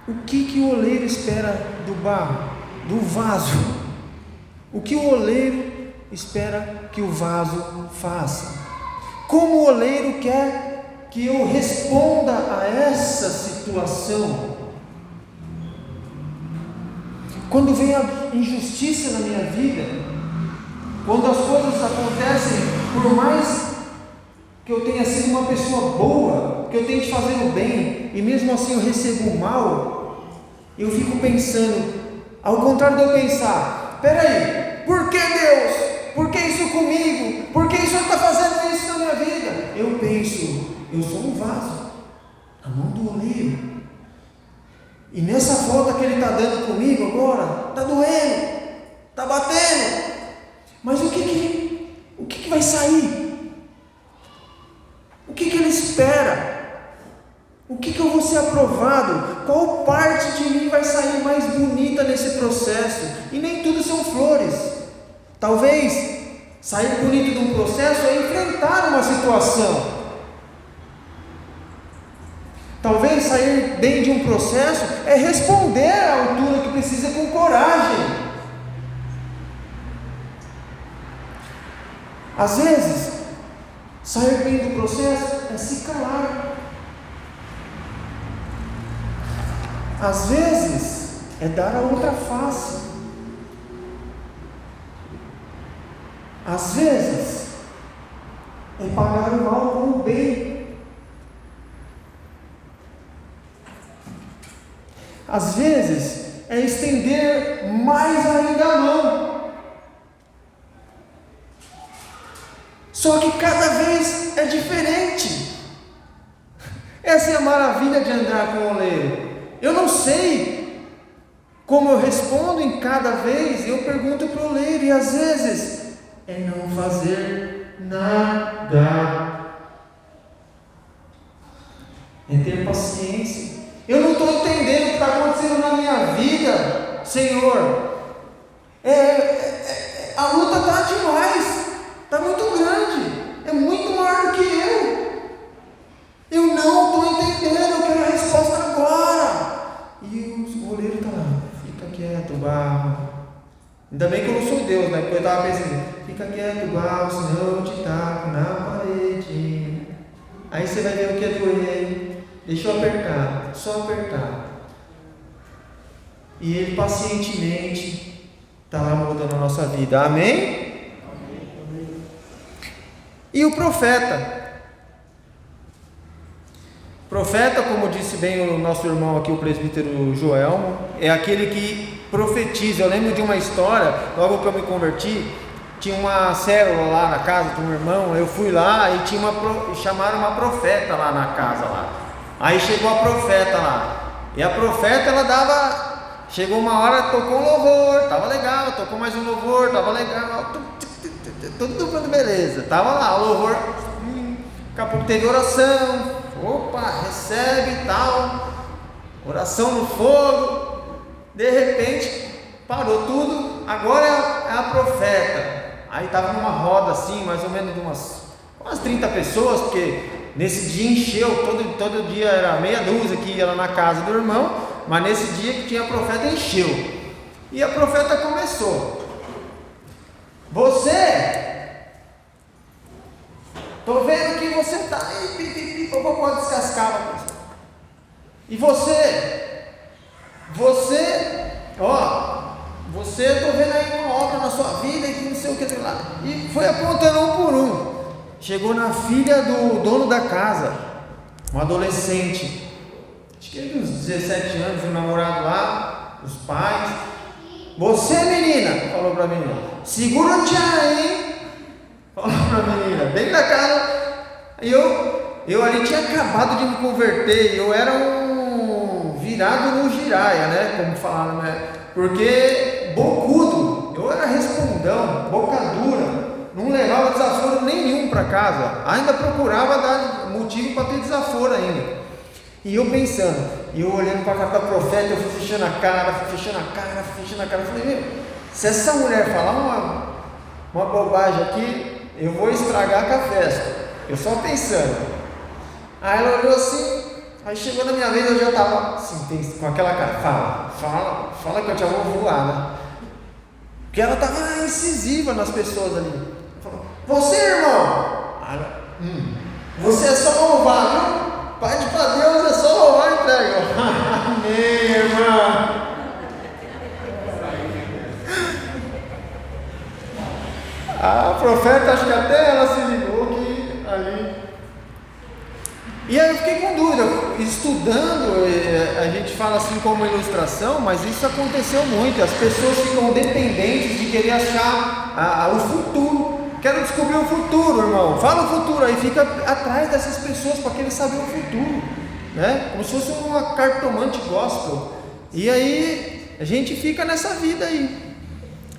o que o oleiro espera do barro, do vaso, o que o oleiro espera que o vaso faça, como o oleiro quer que eu responda a essa situação. Quando vem a injustiça na minha vida, quando as coisas acontecem, por mais que eu tenha sido uma pessoa boa, que eu tente fazer o bem, e mesmo assim eu recebo o mal, eu fico pensando, ao contrário de eu pensar, peraí, por que Deus? Por que isso comigo? Por que o Senhor está fazendo isso na minha vida? Eu penso, eu sou um vaso, na mão do oleiro, e nessa volta que ele está dando comigo agora, está doendo, está batendo, mas o que vai sair? O que ele espera? O que eu vou ser aprovado? Qual parte de mim vai sair mais bonita nesse processo? E nem tudo são flores. Talvez sair bonito de um processo é enfrentar uma situação. Talvez sair bem de um processo é responder à altura que precisa com coragem. Às vezes, sair bem do processo é se calar. Às vezes, é dar a outra face. Às vezes, é pagar o mal com o bem. Às vezes, é estender mais ainda a mão. Só que cada vez é diferente. Essa é a maravilha de andar com o oleiro. Eu não sei como eu respondo em cada vez, eu pergunto para o oleiro, e às vezes é não fazer nada. É ter paciência. Eu não estou entendendo o que está acontecendo na minha vida, Senhor. A luta está demais. Está muito grande, é muito maior do que eu. Eu não estou entendendo, eu quero a resposta agora. E o goleiro está lá, fica quieto, barro. Ainda bem que eu não sou Deus, né? Porque eu estava pensando, fica quieto, barro, senão eu te taco na parede. Aí você vai ver o que é doer. Deixa eu apertar, só apertar. E ele pacientemente está lá mudando a nossa vida, amém? E o profeta, como disse bem o nosso irmão aqui, o presbítero Joelmo, é aquele que profetiza. Eu lembro de uma história, logo que eu me converti, tinha uma célula lá na casa de um irmão, eu fui lá e chamaram uma profeta lá na casa lá. Aí chegou a profeta lá, e a profeta chegou uma hora, tocou um louvor, tava legal, tocou mais um louvor, tava legal, tudo beleza, tava lá o louvor, daqui a pouco teve oração, opa, recebe e tal, oração no fogo, de repente parou tudo, agora é a profeta. Aí tava numa roda assim, mais ou menos de umas 30 pessoas, porque nesse dia encheu, todo dia era meia dúzia que ia lá na casa do irmão, mas nesse dia que tinha a profeta encheu. E a profeta começou: você, tô vendo que você tá aí, pode descascar. E você, tô vendo aí uma obra na sua vida e que não sei o que lá. E foi apontando um por um. Chegou na filha do dono da casa, um adolescente, acho que ele uns 17 anos, um namorado lá, os pais. Você, menina, falou pra menina, segura o tchau aí, falou pra menina, bem na cara. E eu ali tinha acabado de me converter, eu era um virado no giraia, né, como falaram, né, porque bocudo, eu era respondão, boca dura, não levava desaforo nenhum para casa, ainda procurava dar motivo para ter desaforo ainda. E eu pensando, e eu olhando para a cara da profeta, eu fui fechando a cara, eu falei, meu, se essa mulher falar uma bobagem aqui, eu vou estragar com a festa. Eu só pensando. Aí ela olhou assim, aí chegou na minha vez, eu já estava assim, com aquela cara, fala que eu já vou voar, né? Porque ela estava incisiva nas pessoas ali. Falou, você, irmão, você é só louvar, viu? Pede para Deus, é só louvar e entrega. Amém, irmão. A profeta, acho que até ela se ligou que ali. E aí eu fiquei com dúvida, estudando, a gente fala assim como ilustração, mas isso aconteceu muito, as pessoas ficam dependentes de querer achar o futuro. Quero descobrir o futuro, irmão. Fala o futuro aí, fica atrás dessas pessoas para querer saber o futuro, né? Como se fosse uma cartomante gospel. E aí a gente fica nessa vida aí.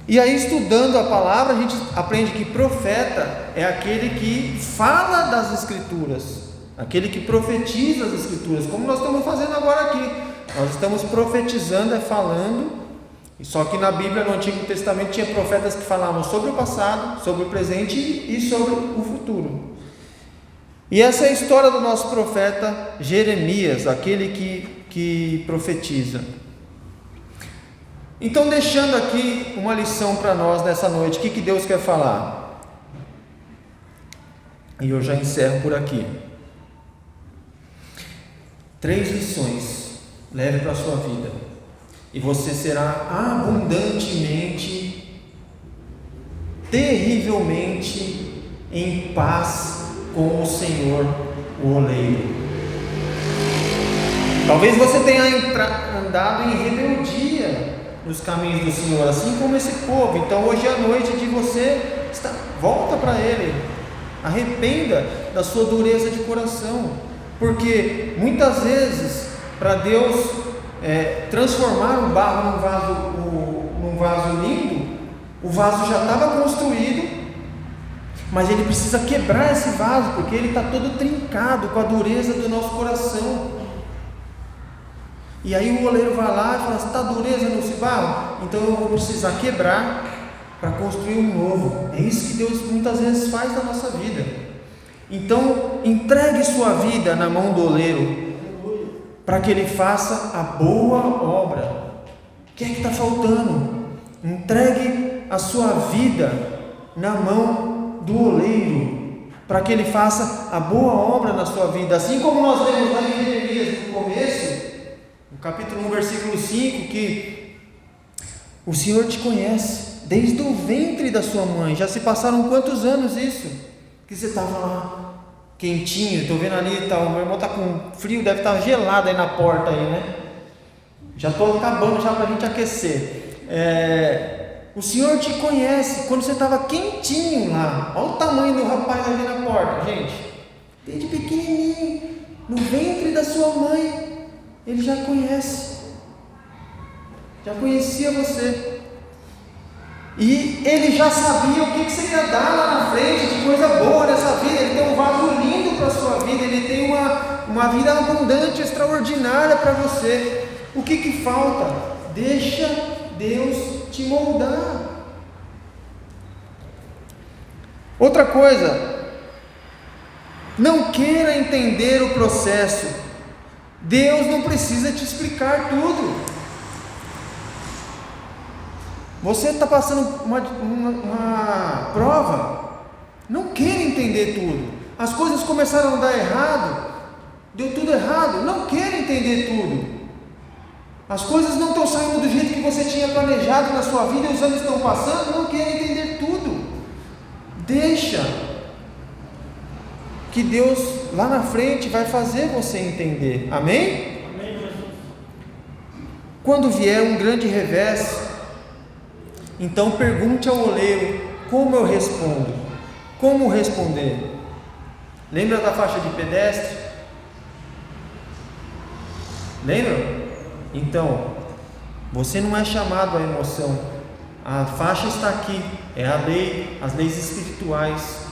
E aí, estudando a palavra, a gente aprende que profeta é aquele que fala das escrituras, aquele que profetiza as escrituras, como nós estamos fazendo agora aqui. Nós estamos profetizando, falando. Só que na Bíblia, no Antigo Testamento, tinha profetas que falavam sobre o passado, sobre o presente e sobre o futuro. E essa é a história do nosso profeta Jeremias, aquele que profetiza. Então, deixando aqui uma lição para nós nessa noite, o que Deus quer falar? E eu já encerro por aqui. 3 lições, leve para a sua vida. E você será abundantemente, terrivelmente em paz com o Senhor, o oleiro. Talvez você tenha andado em rebeldia nos caminhos do Senhor, assim como esse povo. Então hoje à noite de você volta para Ele, arrependa da sua dureza de coração, porque muitas vezes para Deus transformar o barro num vaso lindo, o vaso já estava construído, mas Ele precisa quebrar esse vaso, porque ele está todo trincado com a dureza do nosso coração. E aí o oleiro vai lá e fala, está dureza nesse barro? Então eu vou precisar quebrar para construir um novo. É isso que Deus muitas vezes faz na nossa vida. Então entregue sua vida na mão do oleiro, para que ele faça a boa obra. O que é que está faltando? Entregue a sua vida na mão do oleiro, para que ele faça a boa obra na sua vida. Assim como nós lemos lá em Jeremias no começo, no capítulo 1, versículo 5, que o Senhor te conhece desde o ventre da sua mãe. Já se passaram quantos anos isso? Que você estava lá, quentinho, estou vendo ali, tá, o meu irmão está com frio, deve estar gelado aí na porta aí, né? Já estou acabando já para a gente aquecer. O Senhor te conhece quando você estava quentinho lá. Olha o tamanho do rapaz ali na porta, gente. Desde pequenininho, no ventre da sua mãe, Ele já conhece. Já conhecia você. E Ele já sabia o que você ia dar lá na frente de coisa boa nessa vida. Ele tem um vaso lindo para a sua vida. Ele tem uma vida abundante, extraordinária para você. O que falta? Deixa Deus te moldar. Outra coisa, não queira entender o processo. Deus não precisa te explicar tudo. Você está passando uma prova, não queira entender tudo. As coisas começaram a dar errado, deu tudo errado, não queira entender tudo. As coisas não estão saindo do jeito que você tinha planejado na sua vida, os anos estão passando, não queira entender tudo. Deixa que Deus lá na frente vai fazer você entender. Amém? Amém, Jesus. Quando vier um grande revés, então pergunte ao oleiro: como eu respondo? Como responder? Lembra da faixa de pedestre? Lembra? Então, você não é chamado à emoção. A faixa está aqui, é a lei, as leis espirituais.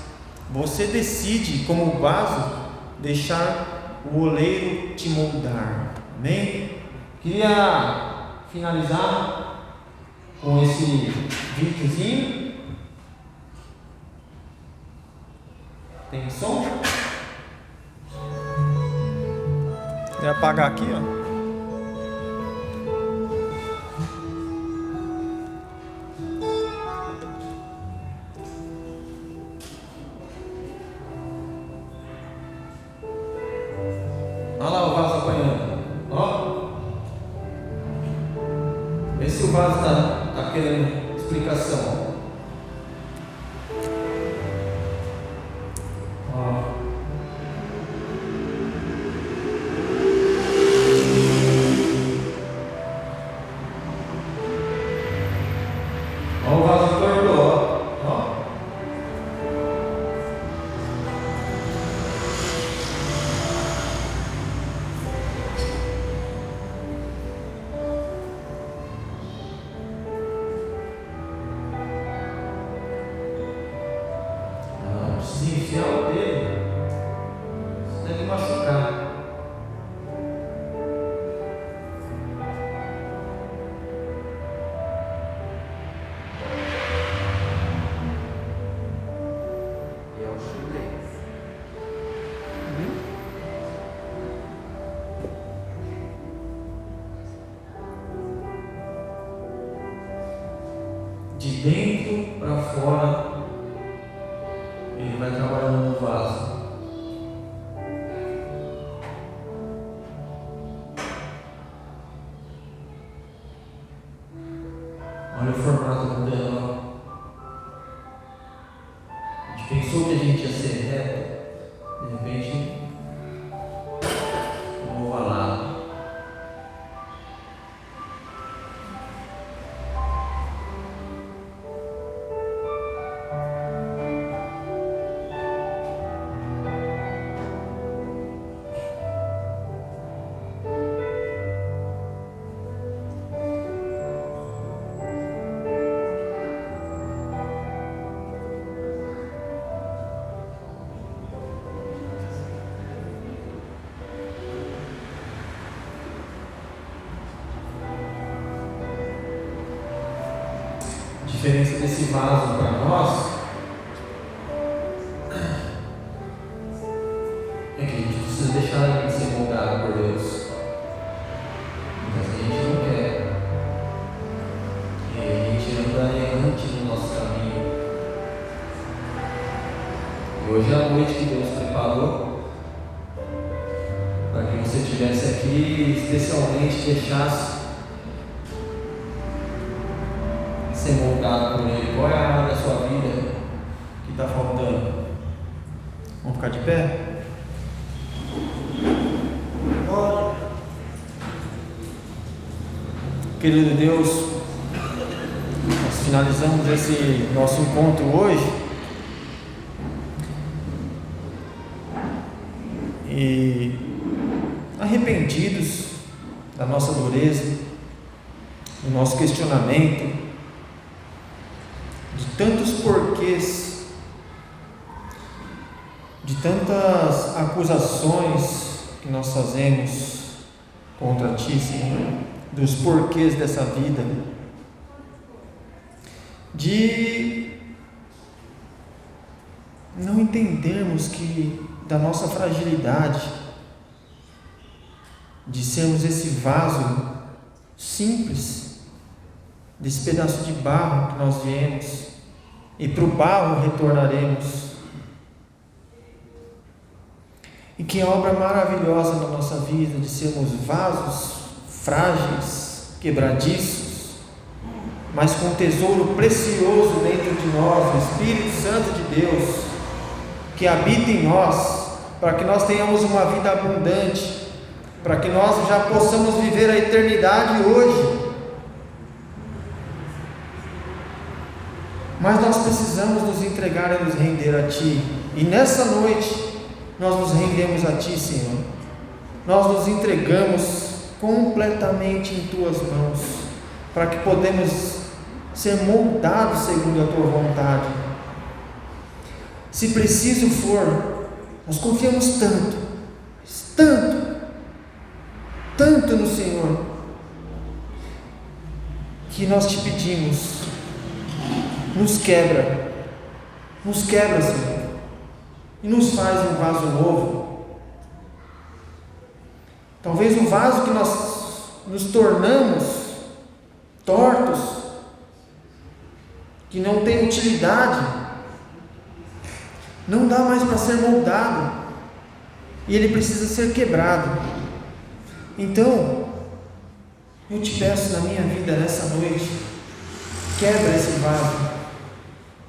Você decide, como vaso, deixar o oleiro te moldar. Amém? Queria finalizar com esse videozinho. Tem som? Vou apagar aqui, ó. Olha lá o vaso apanhando. Ó. Vê se o vaso está querendo explicação. Ó. Ó o vaso torto, ó. Se enfiar o dedo, você deve machucar. E é o chinês. De dentro para fora, ele vai trabalhando no vaso. Olha o formato mudando. A gente pensou que a gente ia ser reto, de repente, um ovalado. A diferença desse vaso para nós é que a gente precisa deixar ele ser moldado por Deus. Mas a gente não quer. E a gente anda errante no nosso caminho. E hoje é a noite que Deus preparou para que você estivesse aqui e especialmente deixasse ser moldado por Ele. Qual é a área da sua vida que está faltando? Vamos ficar de pé? Glória. Querido Deus, nós finalizamos esse nosso encontro hoje. E arrependidos da nossa dureza, do nosso questionamento, de tantos porquês, de tantas acusações que nós fazemos contra Ti, Senhor, dos porquês dessa vida, de não entendermos que da nossa fragilidade, de sermos esse vaso simples, desse pedaço de barro que nós viemos, e para o barro retornaremos. E que obra maravilhosa na nossa vida de sermos vasos frágeis, quebradiços, mas com um tesouro precioso dentro de nós, o Espírito Santo de Deus, que habita em nós, para que nós tenhamos uma vida abundante, para que nós já possamos viver a eternidade hoje. Mas nós precisamos nos entregar e nos render a Ti, e nessa noite nós nos rendemos a Ti, Senhor. Nós nos entregamos completamente em Tuas mãos, para que podemos ser moldados segundo a Tua vontade. Se preciso for, nós confiamos tanto no Senhor, que nós Te pedimos, nos quebra, Senhor, e nos faz um vaso novo. Talvez um vaso que nós nos tornamos tortos, que não tem utilidade, não dá mais para ser moldado, e ele precisa ser quebrado. Então, eu te peço na minha vida nessa noite, quebra esse vaso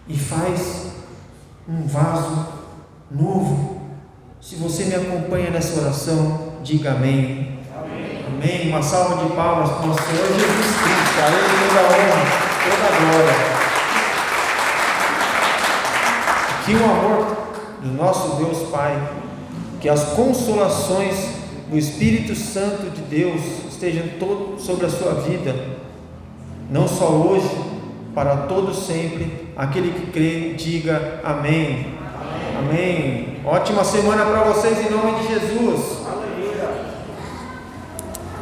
e faz um vaso novo. Se você me acompanha nessa oração, diga amém. Amém. Amém. Uma salva de palmas para o Senhor Jesus Cristo. A Ele toda a honra, toda a glória. Que o amor do nosso Deus Pai, que as consolações do Espírito Santo de Deus estejam sobre a sua vida, não só hoje, para todos sempre. Aquele que crê, diga amém. Amém. Ótima semana para vocês em nome de Jesus.